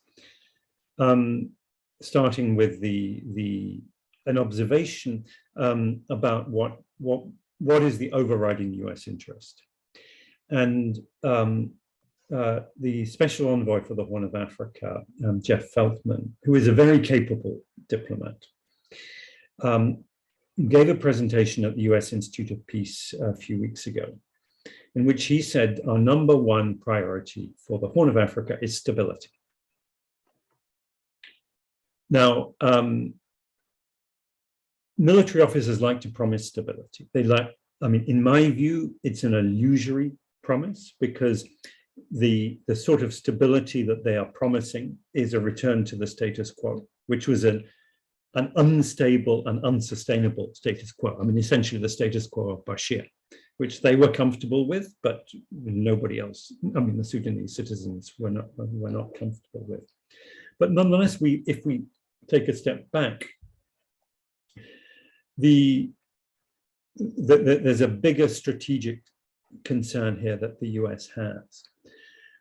starting with an observation about what is the overriding US interest. And the special envoy for the Horn of Africa, Jeff Feltman, who is a very capable diplomat, gave a presentation at the US Institute of Peace a few weeks ago, in which he said our #1 priority for the Horn of Africa is stability. Now, military officers like to promise stability. They like, I mean, in my view, it's an illusory promise, because the sort of stability that they are promising is a return to the status quo, which was an unstable and unsustainable status quo. I mean, essentially the status quo of Bashir, which they were comfortable with, but nobody else, I mean, the Sudanese citizens were not comfortable with. But nonetheless, if we take a step back, there's a bigger strategic concern here that the US has,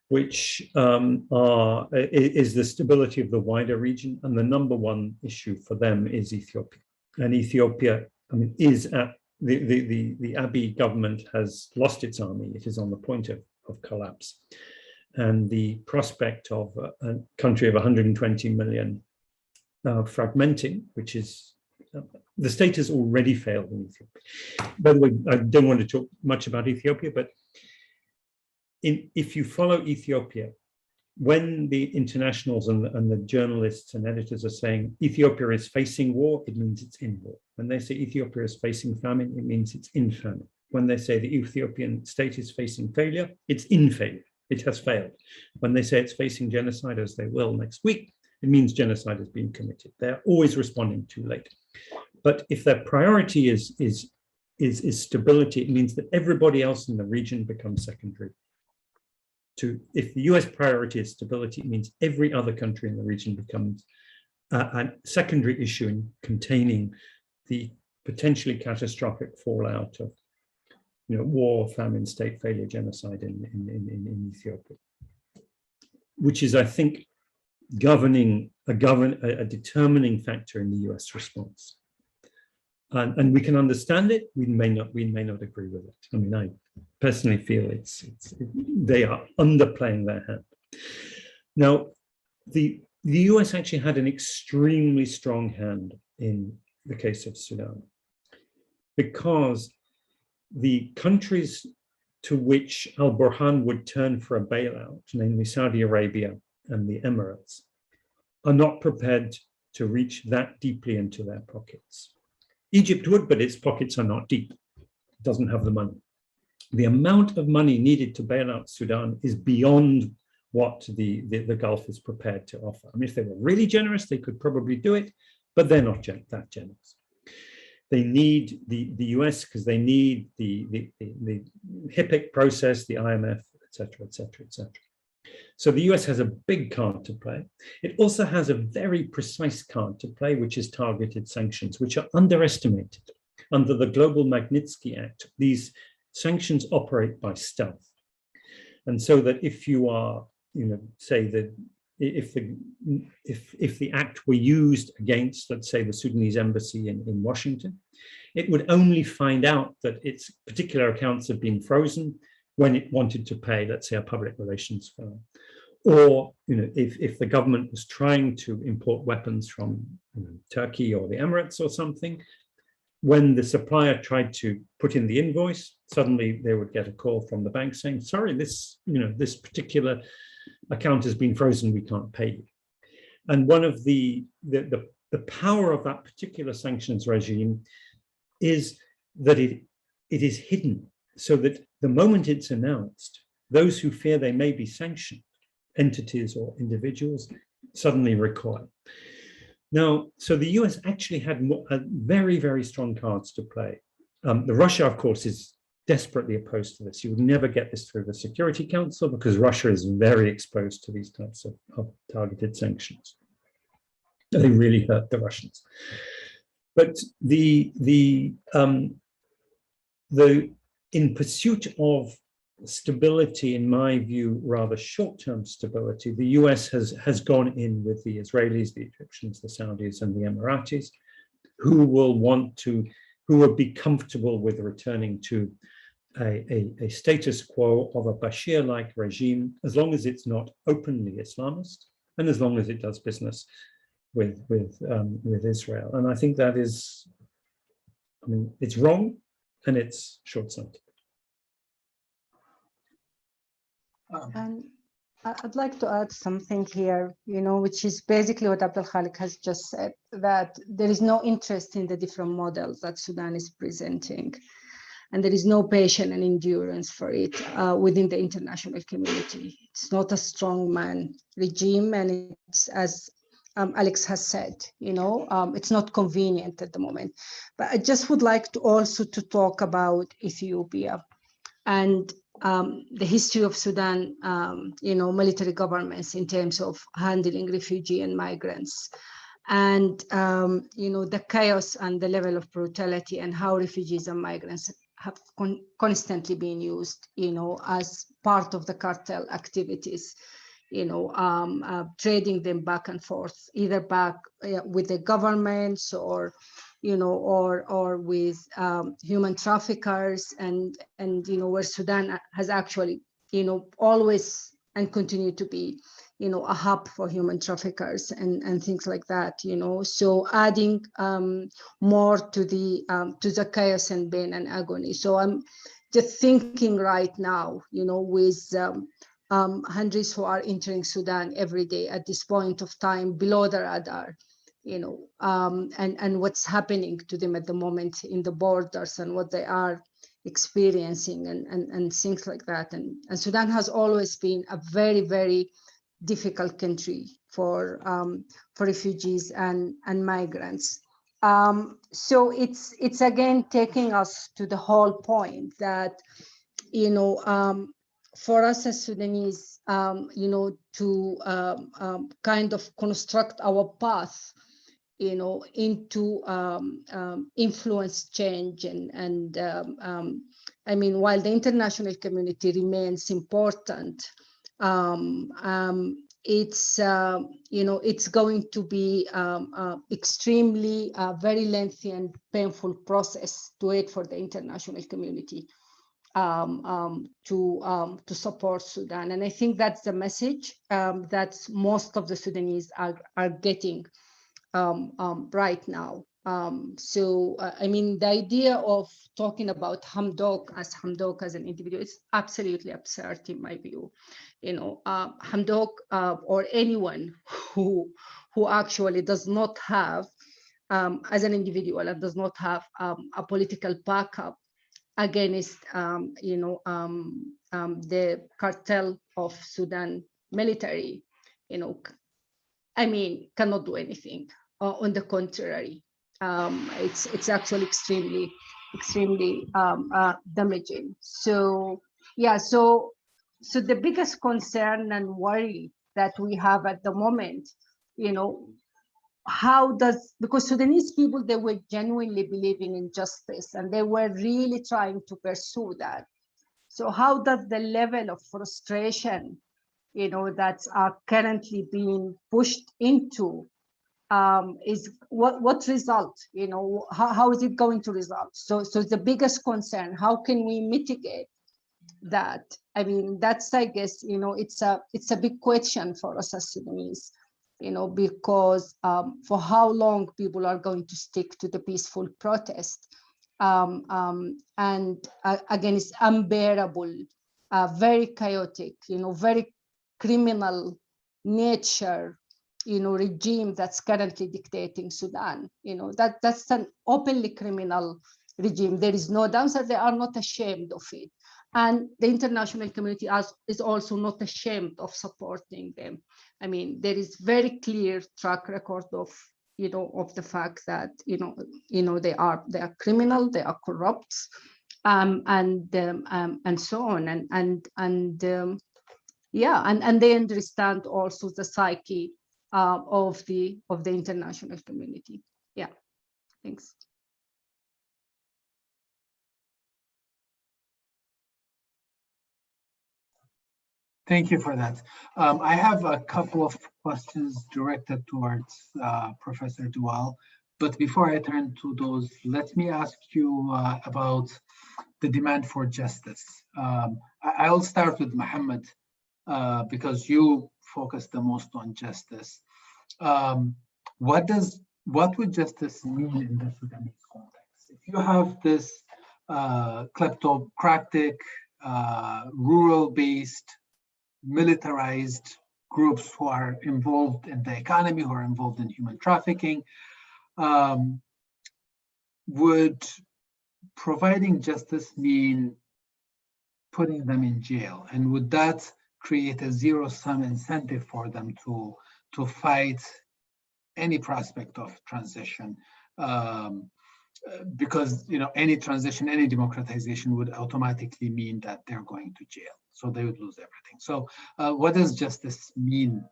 which is the stability of the wider region. And the #1 issue for them is Ethiopia. And Ethiopia, I mean, is at the Abiy government has lost its army. It is on the point of collapse. And the prospect of a country of 120 million fragmenting, which is, the state has already failed in Ethiopia. By the way, I don't want to talk much about Ethiopia, but if you follow Ethiopia, when the internationals and the journalists and editors are saying Ethiopia is facing war, it means it's in war. When they say Ethiopia is facing famine, it means it's in famine. When they say the Ethiopian state is facing failure, it's in failure. It has failed. When they say it's facing genocide, as they will next week, it means genocide has been committed. They're always responding too late. But if their priority is stability, it means that everybody else in the region becomes secondary. If the US priority is stability, it means every other country in the region becomes a secondary issue in containing the potentially catastrophic fallout of, you know, war, famine, state failure, genocide in Ethiopia, which is, I think, a determining factor in the US response. And we can understand it. We may not agree with it. I mean, I personally feel they are underplaying their hand. Now, the US actually had an extremely strong hand in the case of Sudan, because the countries to which al-Burhan would turn for a bailout, namely Saudi Arabia and the Emirates, are not prepared to reach that deeply into their pockets. Egypt would, but its pockets are not deep. It doesn't have the money. The amount of money needed to bail out Sudan is beyond what the Gulf is prepared to offer. I mean, if they were really generous, they could probably do it, but they're not that generous. They need the US because they need the HIPC process, the IMF, et cetera, et cetera, et cetera. So the US has a big card to play. It also has a very precise card to play, which is targeted sanctions, which are underestimated. Under the Global Magnitsky Act, these sanctions operate by stealth. And so that if you are, you know, say that if the act were used against, let's say, the Sudanese embassy in Washington, it would only find out that its particular accounts have been frozen when it wanted to pay, let's say, a public relations firm. Or, you know, if the government was trying to import weapons from, you know, Turkey or the Emirates or something, when the supplier tried to put in the invoice, suddenly they would get a call from the bank saying, sorry, this particular account has been frozen, we can't pay you. And one of the power of that particular sanctions regime is that it is hidden, so that the moment it's announced, those who fear they may be sanctioned, entities or individuals, suddenly recoil. Now, so the US actually had very, very strong cards to play Russia, of course, is desperately opposed to this. You would never get this through the Security Council because Russia is very exposed to these types of targeted sanctions. They really hurt the Russians. But in pursuit of stability, in my view, rather short-term stability, the US has gone in with the Israelis, the Egyptians, the Saudis, and the Emiratis, who will be comfortable with returning to a status quo of a Bashir-like regime, as long as it's not openly Islamist, and as long as it does business with Israel. And I think that is, I mean, it's wrong and it's short-sighted. And I'd like to add something here, which is basically what Abdul Khalik has just said, that there is no interest in the different models that Sudan is presenting. And there is no patience and endurance for it within the international community. It's not a strongman regime, and it's, as Alex has said, it's not convenient at the moment. But I just would like to also talk about Ethiopia and the history of Sudan, military governments in terms of handling refugee and migrants, and the chaos and the level of brutality, and how refugees and migrants have constantly been used, as part of the cartel activities, trading them back and forth, either back with the governments or with human traffickers, and where Sudan has actually, always and continue to be, a hub for human traffickers and things like that, so adding more to the chaos and pain and agony. So I'm just thinking right now, with hundreds who are entering Sudan every day at this point of time below the radar, and what's happening to them at the moment in the borders and what they are experiencing and things like that. And Sudan has always been a very, very difficult country for refugees and migrants. So it's again taking us to the whole point that, for us as Sudanese, to kind of construct our path, into influence change and I mean, while the international community remains important, it's it's going to be extremely very lengthy and painful process to wait for the international community to support Sudan. And I think that's the message that most of the Sudanese are getting right now. So I mean, the idea of talking about Hamdok as an individual is absolutely absurd in my view. Hamdok or anyone who actually does not have, as an individual, and does not have a political backup against the cartel of Sudan military, I mean, cannot do anything. On the contrary, it's actually extremely damaging. So yeah, so the biggest concern and worry that we have at the moment, because Sudanese people, they were genuinely believing in justice and they were really trying to pursue that. So how does the level of frustration, that's currently being pushed into, is what result, how is it going to result? So the biggest concern, how can we mitigate that? I mean, that's, I guess, it's a big question for us as Sudanese, because for how long people are going to stick to the peaceful protest. And again, it's unbearable, very chaotic, very criminal nature, regime that's currently dictating Sudan. That's an openly criminal regime. There is no downside. They are not ashamed of it. And the international community is also not ashamed of supporting them. I mean, there is very clear track record of of the fact that they are criminal, they are corrupt, and so on, and they understand also the psyche of the international community. Yeah, thanks. Thank you for that. I have a couple of questions directed towards Professor Dual, but before I turn to those, let me ask you about the demand for justice. I'll start with Mohammed because you focus the most on justice. What would justice mean in the Sudanese context? If you have this kleptocratic, rural-based, militarized groups who are involved in the economy, who are involved in human trafficking, would providing justice mean putting them in jail? And would that create a zero-sum incentive for them to fight any prospect of transition? Because any transition, any democratization would automatically mean that they're going to jail, so they would lose everything. So what does justice mean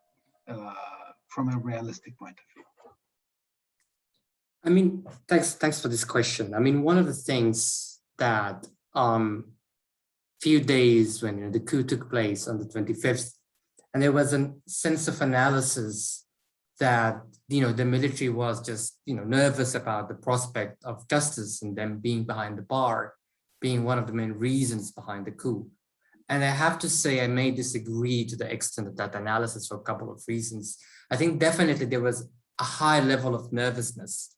from a realistic point of view? I mean, thanks for this question. I mean, one of the things that few days when the coup took place on the 25th, and there was a sense of analysis that the military was just nervous about the prospect of justice and them being behind the bar being one of the main reasons behind the coup. And I have to say I may disagree to the extent of that analysis for a couple of reasons. I think definitely there was a high level of nervousness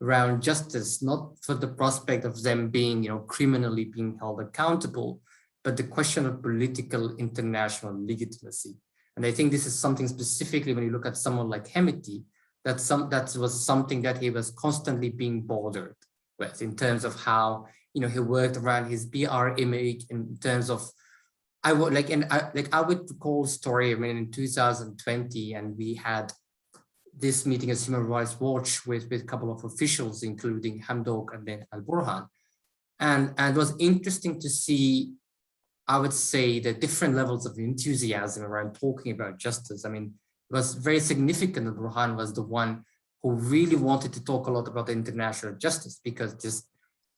around justice, not for the prospect of them being criminally being held accountable, but the question of political international legitimacy. And I think this is something specifically when you look at someone like Hemeti, that was something that he was constantly being bothered with in terms of how he worked around his BR image, in terms of I would recall a story. I mean, in 2020, and we had this meeting as Human Rights Watch with a couple of officials, including Hamdok and then al-Burhan, and it was interesting to see, I would say, the different levels of enthusiasm around talking about justice. I mean, it was very significant that Burhan was the one who really wanted to talk a lot about international justice, because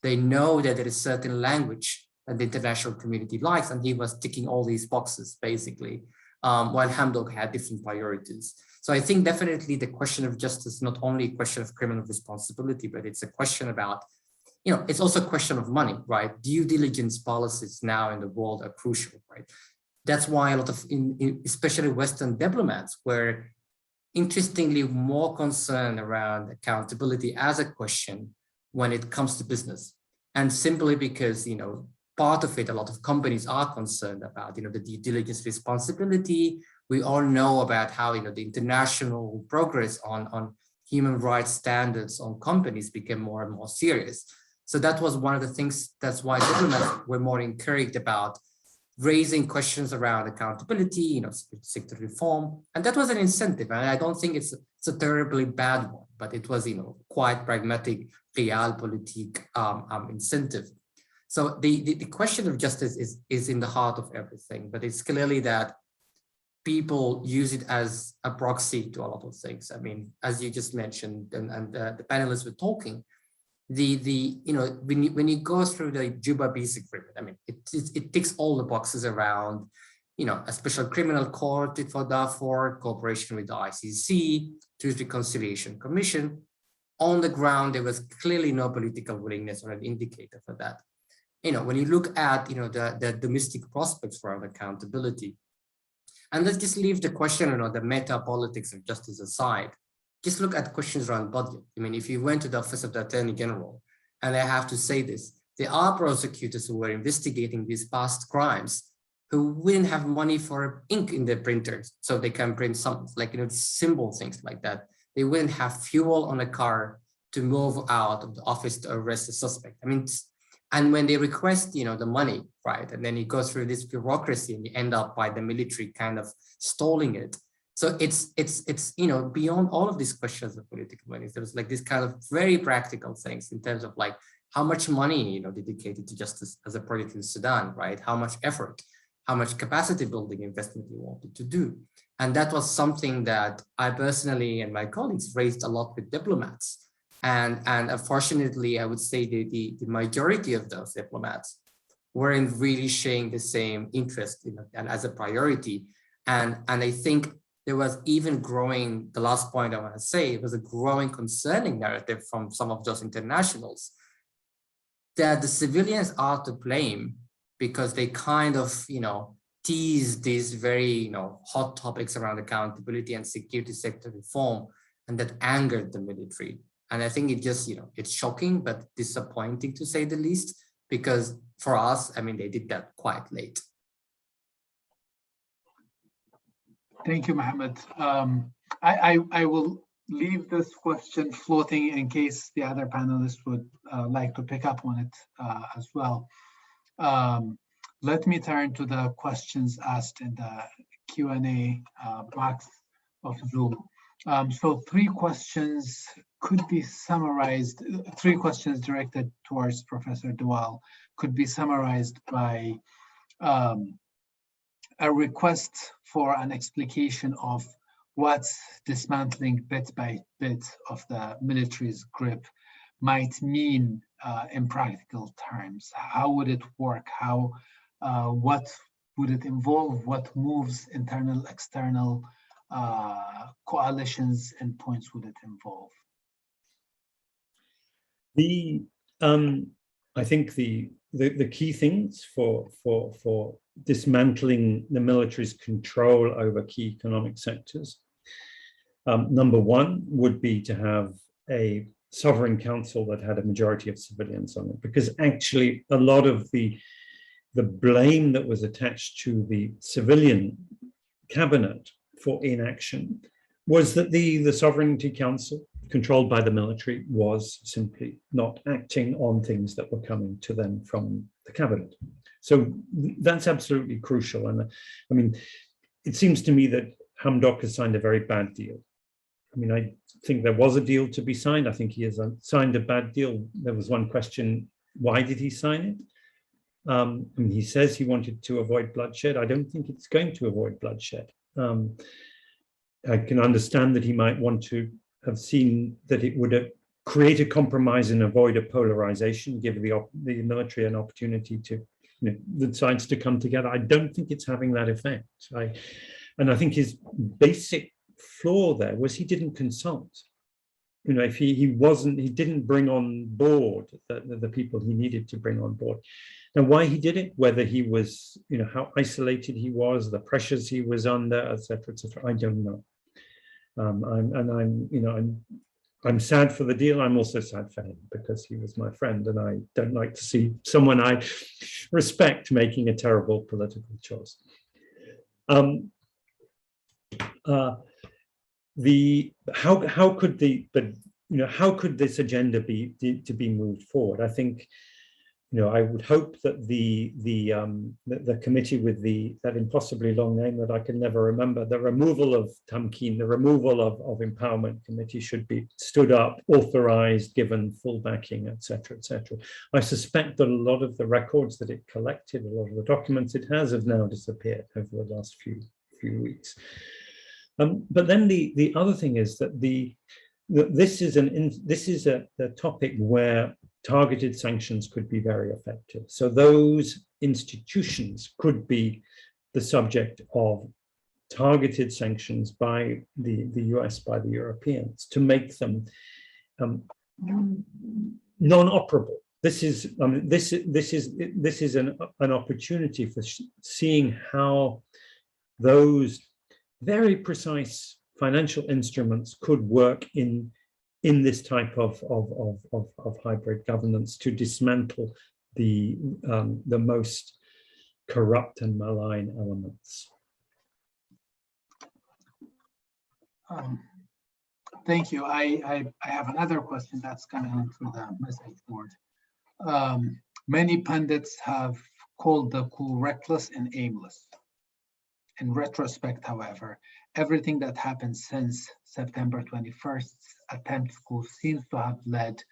they know that there is certain language that the international community likes, and he was ticking all these boxes basically, while Hamdok had different priorities. So I think definitely the question of justice is not only a question of criminal responsibility, but it's a question about, it's also a question of money, right? Due diligence policies now in the world are crucial, right? That's why a lot of, especially Western diplomats, were interestingly more concerned around accountability as a question when it comes to business. And simply because, part of it, a lot of companies are concerned about, the due diligence responsibility. We all know about how, the international progress on human rights standards on companies became more and more serious. So that was one of the things, that's why diplomats were more encouraged about raising questions around accountability, sector reform. And that was an incentive. And I don't think it's a terribly bad one, but it was, quite pragmatic, realpolitik incentive. So the question of justice is in the heart of everything, but it's clearly that people use it as a proxy to a lot of things. I mean, as you just mentioned, and the panelists were talking, when you go through the Juba Peace Agreement, I mean, it ticks all the boxes around, a special criminal court for Darfur, cooperation with the ICC, Truth Reconciliation Commission. On the ground, there was clearly no political willingness or an indicator for that. When you look at, the domestic prospects for accountability, and let's just leave the question, the meta politics of justice aside, just look at questions around budget. I mean, if you went to the Office of the Attorney General, and I have to say this, there are prosecutors who were investigating these past crimes who wouldn't have money for ink in their printers, so they can print some, simple things like that. They wouldn't have fuel on a car to move out of the office to arrest a suspect. I mean, and when they request, the money, right, and then you go through this bureaucracy and you end up by the military kind of stalling it. So it's beyond all of these questions of political money. There's like this kind of very practical things in terms of like how much money dedicated to justice as a project in Sudan, right? How much effort, how much capacity building investment we wanted to do. And that was something that I personally and my colleagues raised a lot with diplomats. And unfortunately, I would say the majority of those diplomats weren't really sharing the same interest and as a priority. And I think there was even growing, the last point I want to say, it was a growing concerning narrative from some of those internationals that the civilians are to blame because they kind of, tease these very, hot topics around accountability and security sector reform, and that angered the military. And I think it just, it's shocking, but disappointing to say the least, because for us, they did that quite late. Thank you, Mohammed. I will leave this question floating in case the other panelists would like to pick up on it as well. Let me turn to the questions asked in the Q&A box of Zoom. So 3 questions could be summarized, 3 questions directed towards Professor Dawal could be summarized by a request for an explication of what dismantling bit by bit of the military's grip might mean in practical terms. How would it work? What would it involve? What moves, internal, external coalitions and points would it involve? I think the key things for dismantling the military's control over key economic sectors, number 1 would be to have a sovereign council that had a majority of civilians on it, because actually a lot of the blame that was attached to the civilian cabinet for inaction was that the Sovereignty Council, controlled by the military, was simply not acting on things that were coming to them from the cabinet. So that's absolutely crucial. And it seems to me that Hamdok has signed a very bad deal. I think there was a deal to be signed. I think he has signed a bad deal. There was one question, why did he sign it? He says he wanted to avoid bloodshed. I don't think it's going to avoid bloodshed. I can understand that he might want to have seen that it would create a compromise and avoid a polarization, give the military an opportunity to, the sides to come together. I don't think it's having that effect. And I think his basic flaw there was he didn't consult. If he didn't bring on board the people he needed to bring on board. Now, why he did it, whether he was, how isolated he was, the pressures he was under, etc., I don't know. I'm sad for the deal. I'm also sad for him because he was my friend, and I don't like to see someone I respect making a terrible political choice. How could this agenda be moved forward? I think, I would hope that the committee with that impossibly long name that I can never remember, the removal of Tamkeen, the removal of empowerment committee should be stood up, authorized, given full backing, etc., etc. I suspect that a lot of the records that it collected, a lot of the documents it has, have now disappeared over the last few weeks. But then the other thing is that this is a topic where targeted sanctions could be very effective. So those institutions could be the subject of targeted sanctions by the US, by the Europeans, to make them non-operable. This is an opportunity for seeing how those very precise financial instruments could work in this type of hybrid governance to dismantle the most corrupt and malign elements. Thank you. I have another question that's coming in through the message board. Many pundits have called the coup reckless and aimless. In retrospect, however, everything that happened since September 21st attempt coup seems to have led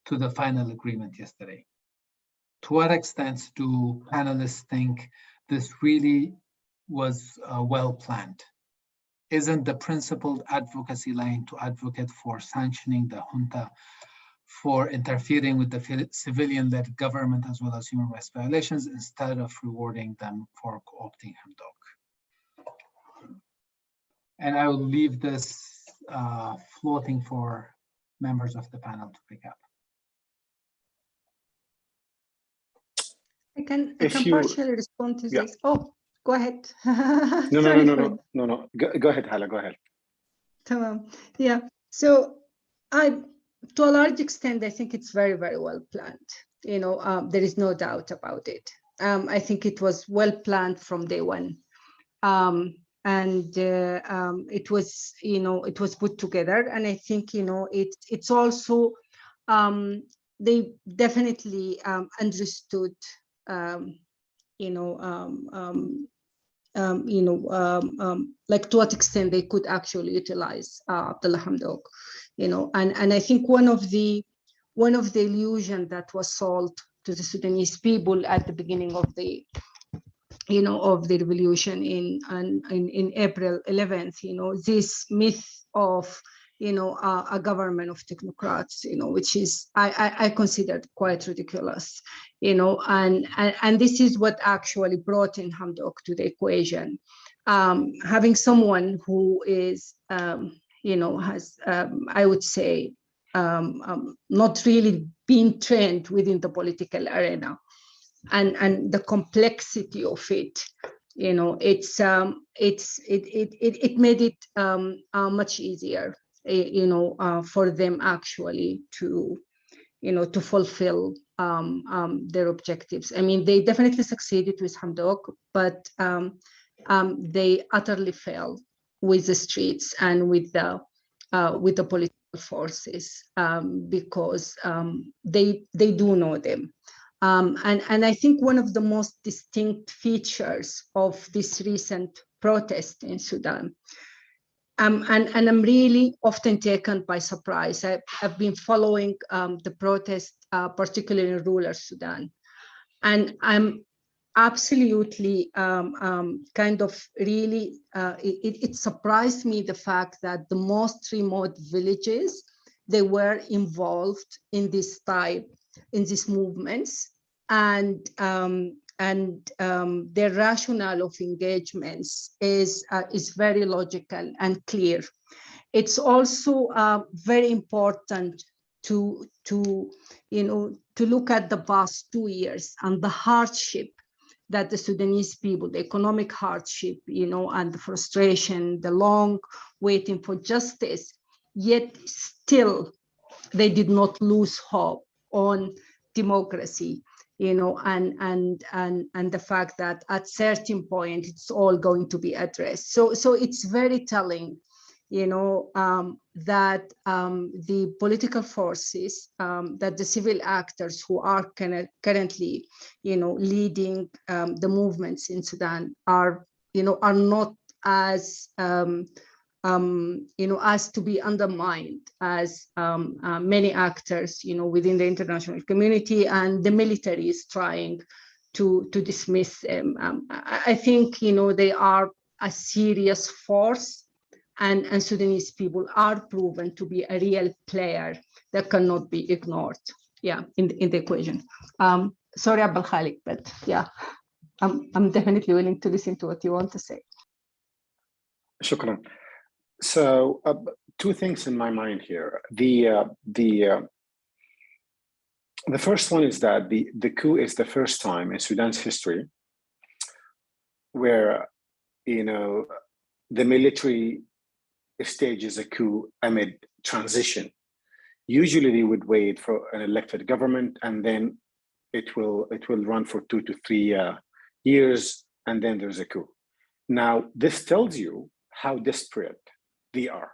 to the final agreement yesterday. To what extent do panelists think this really was well planned? Isn't the principled advocacy line to advocate for sanctioning the junta for interfering with the civilian-led government as well as human rights violations instead of rewarding them for co-opting Hamdok? And I will leave this floating for members of the panel to pick up. I can you- partially respond to Yeah. this. Oh, go ahead. No, Sorry no, for no, no, no. Go ahead, Hala, go ahead. Yeah, so to a large extent, I think it's very, very well planned. You know, there is no doubt about it. I think it was well planned from day one. It was, you know, it was put together. And I think, you know, it's also, they definitely understood, like to what extent they could actually utilize Abdullah Hamdok, you know, and I think one of the illusion that was sold to the Sudanese people at the beginning of the, you know, of the revolution in April 11th, you know, this myth of, you know, a government of technocrats, you know, which is I considered quite ridiculous, you know, and this is what actually brought in Hamdok to the equation. Having someone who is, you know, has, I would say, not really been trained within the political arena, and the complexity of it, you know, it made it much easier, you know, for them actually to, you know, to fulfill their objectives. I mean, they definitely succeeded with Hamdok, but they utterly failed with the streets and with the political forces, because they do know them. And I think one of the most distinct features of this recent protest in Sudan, and I'm really often taken by surprise. I've been following the protest, particularly in rural Sudan, and I'm absolutely kind of really, it surprised me the fact that the most remote villages, they were involved in this type, in these movements, and their rationale of engagements is very logical and clear. It's also very important to you know, to look at the past 2 years and the hardship that the Sudanese people, the economic hardship, you know, and the frustration, the long waiting for justice, yet still they did not lose hope on democracy, you know, and the fact that at certain point it's all going to be addressed. So it's very telling, you know, that the political forces, that the civil actors who are currently, you know, leading the movements in Sudan are, you know, are not as you know, as to be undermined as many actors, you know, within the international community, and the military is trying to dismiss them. I think, you know, they are a serious force, and Sudanese people are proven to be a real player that cannot be ignored. Yeah, in the equation. Sorry, Abdul Khalik, but yeah, I'm definitely willing to listen to what you want to say. Shukran. So two things in my mind here. The first one is that the coup is the first time in Sudan's history where, you know, the military stages a coup amid transition. Usually they would wait for an elected government, and then it will run for 2 to 3 years, and then there's a coup. Now, this tells you how desperate they are,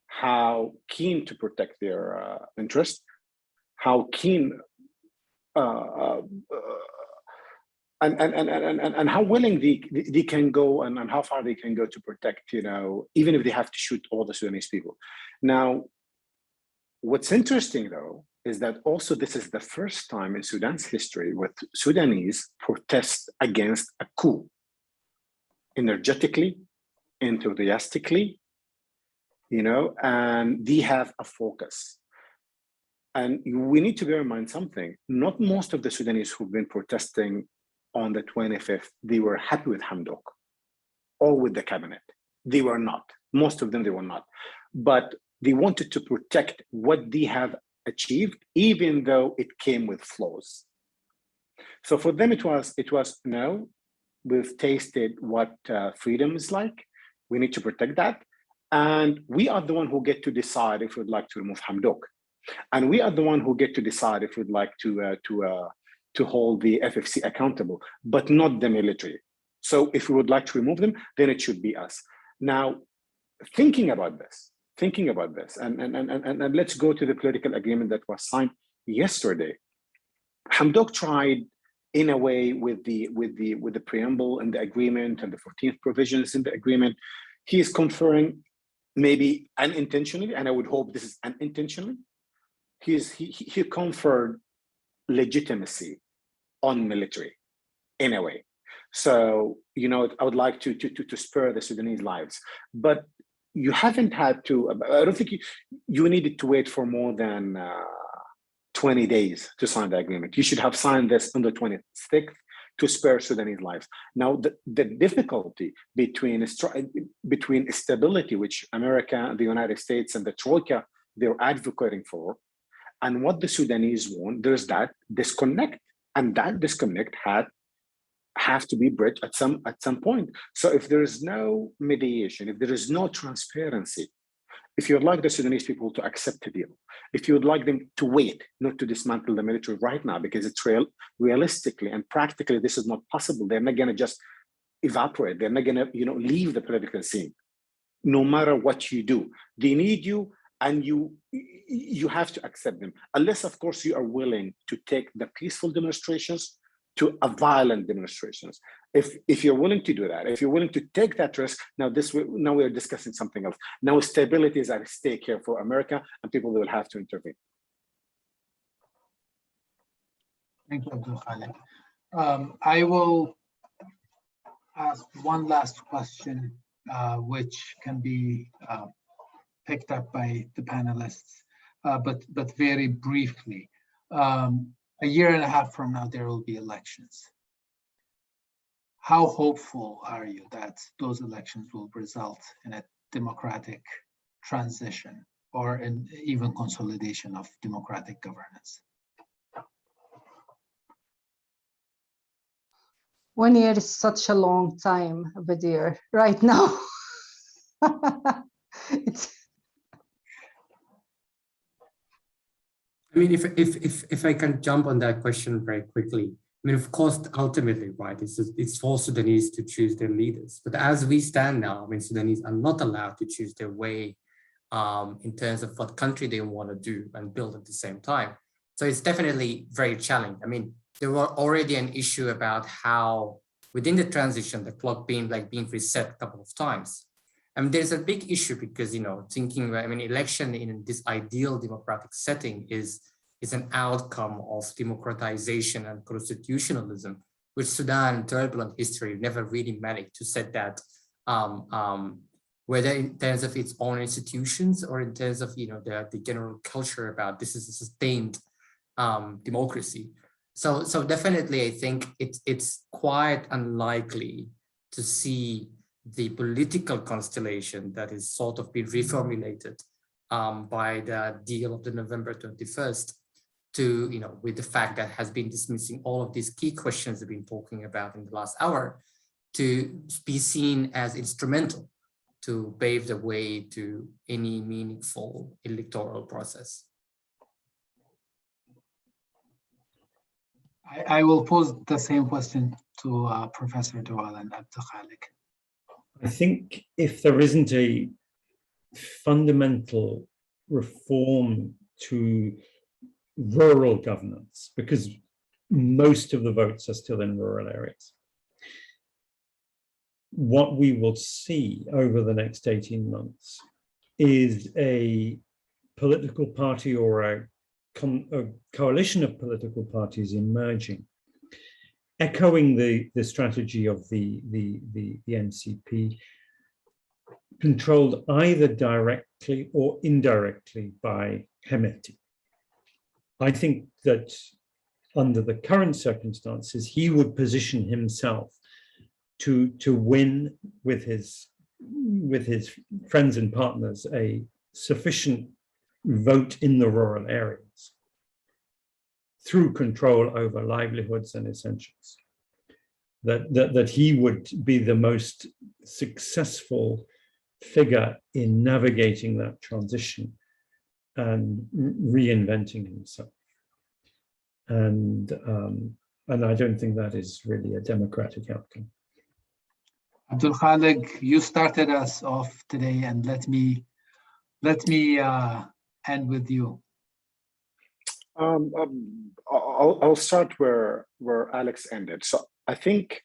how keen to protect their interest, how keen and how willing they can go and how far they can go to protect, even if they have to shoot all the Sudanese people. Now, what's interesting though, is that also this is the first time in Sudan's history with Sudanese protest against a coup, energetically, enthusiastically, and they have a focus. And we need to bear in mind something. Not most of the Sudanese who've been protesting on the 25th, they were happy with Hamdok or with the cabinet. They were not. Most of them, they were not. But they wanted to protect what they have achieved, even though it came with flaws. So for them, it was no, we've tasted what freedom is like. We need to protect that. And we are the one who get to decide if we'd like to remove Hamdok. And we are the one who get to decide if we'd like to hold the FFC accountable, but not the military. So if we would like to remove them, then it should be us. Now, thinking about this, and let's go to the political agreement that was signed yesterday. Hamdok tried, in a way, with the preamble and the agreement and the 14th provisions in the agreement, he is conferring, maybe unintentionally, and I would hope this is unintentionally, he conferred legitimacy on military, in a way. So, I would like to spare the Sudanese lives, but you haven't had to, I don't think you needed to wait for more than 20 days to sign the agreement. You should have signed this on the 26th to spare Sudanese lives. Now, the difficulty between stability, which America, the United States, and the Troika, they're advocating for, and what the Sudanese want, there's that disconnect, and that disconnect have to be bridged at some point. So if there is no mediation, if there is no transparency, if you'd like the Sudanese people to accept a deal, if you would like them to wait, not to dismantle the military right now, because it's realistically and practically, this is not possible. They're not gonna just evaporate. They're not gonna, leave the political scene. No matter what you do, they need you, and you have to accept them. Unless, of course, you are willing to take the peaceful demonstrations to a violent demonstrations. If you're willing to do that, if you're willing to take that risk, now we're discussing something else. Now stability is at stake here for America, and people will have to intervene. Thank you, Abdul Khalik. I will ask one last question, which can be picked up by the panelists, but very briefly. A year and a half from now, there will be elections. How hopeful are you that those elections will result in a democratic transition or in even consolidation of democratic governance? 1 year is such a long time, Badir, right now. I mean, if I can jump on that question very quickly. I mean, of course, ultimately, right, it's for Sudanese to choose their leaders. But as we stand now, I mean, Sudanese are not allowed to choose their way in terms of what country they want to do and build at the same time. So it's definitely very challenging. I mean, there were already an issue about how within the transition, the clock being reset a couple of times. And there's a big issue because, thinking, I mean, election in this ideal democratic setting is an outcome of democratization and constitutionalism, which Sudan, turbulent history, never really managed to set that, whether in terms of its own institutions or in terms of, the general culture about this is a sustained democracy. So definitely, I think it's quite unlikely to see the political constellation that is sort of been reformulated by the deal of the November 21st to, with the fact that has been dismissing all of these key questions we've been talking about in the last hour, to be seen as instrumental to pave the way to any meaningful electoral process. I will pose the same question to Professor Dawal and Abdul Khalik. I think if there isn't a fundamental reform to rural governance, because most of the votes are still in rural areas. What we will see over the next 18 months is a political party or a coalition of political parties emerging, echoing the strategy of the NCP, controlled either directly or indirectly by Hemeti. I think that under the current circumstances, he would position himself to win with his friends and partners a sufficient vote in the rural areas through control over livelihoods and essentials. That he would be the most successful figure in navigating that transition and reinventing himself. And I don't think that is really a democratic outcome. Abdul Khalik, you started us off today, and let me end with you. I'll start where Alex ended. So I think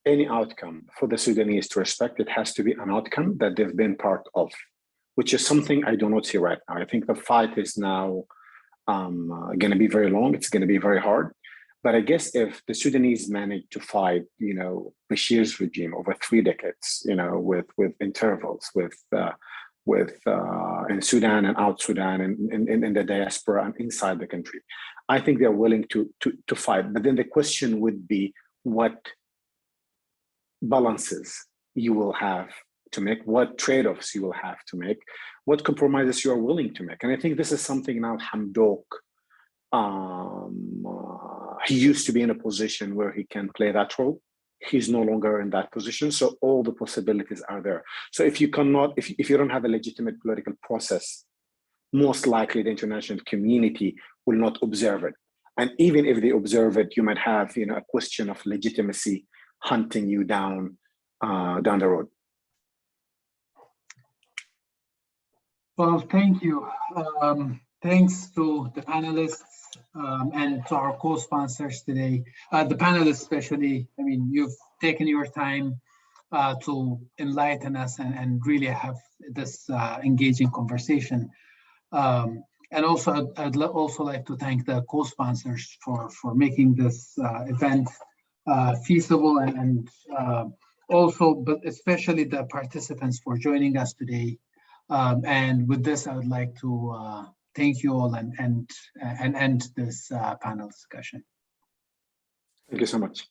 any outcome for the Sudanese to respect, it has to be an outcome that they've been part of, which is something I do not see right now. I think the fight is now going to be very long. It's going to be very hard. But I guess if the Sudanese manage to fight, Bashir's regime over 3 decades, with intervals, in Sudan and out Sudan and in the diaspora and inside the country, I think they're willing to fight. But then the question would be what balances you will have to make, what trade-offs you will have to make, what compromises you are willing to make. And I think this is something now Hamdok, he used to be in a position where he can play that role. He's no longer in that position. So all the possibilities are there. So if you cannot, if you don't have a legitimate political process, most likely the international community will not observe it. And even if they observe it, you might have, a question of legitimacy hunting you down the road. Well, thank you. Thanks to the panelists and to our co-sponsors today. The panelists especially, you've taken your time to enlighten us and really have this engaging conversation. And also, I'd also like to thank the co-sponsors for making this event feasible and also, but especially the participants for joining us today. And with this, I would like to thank you all and end this panel discussion. Thank you so much.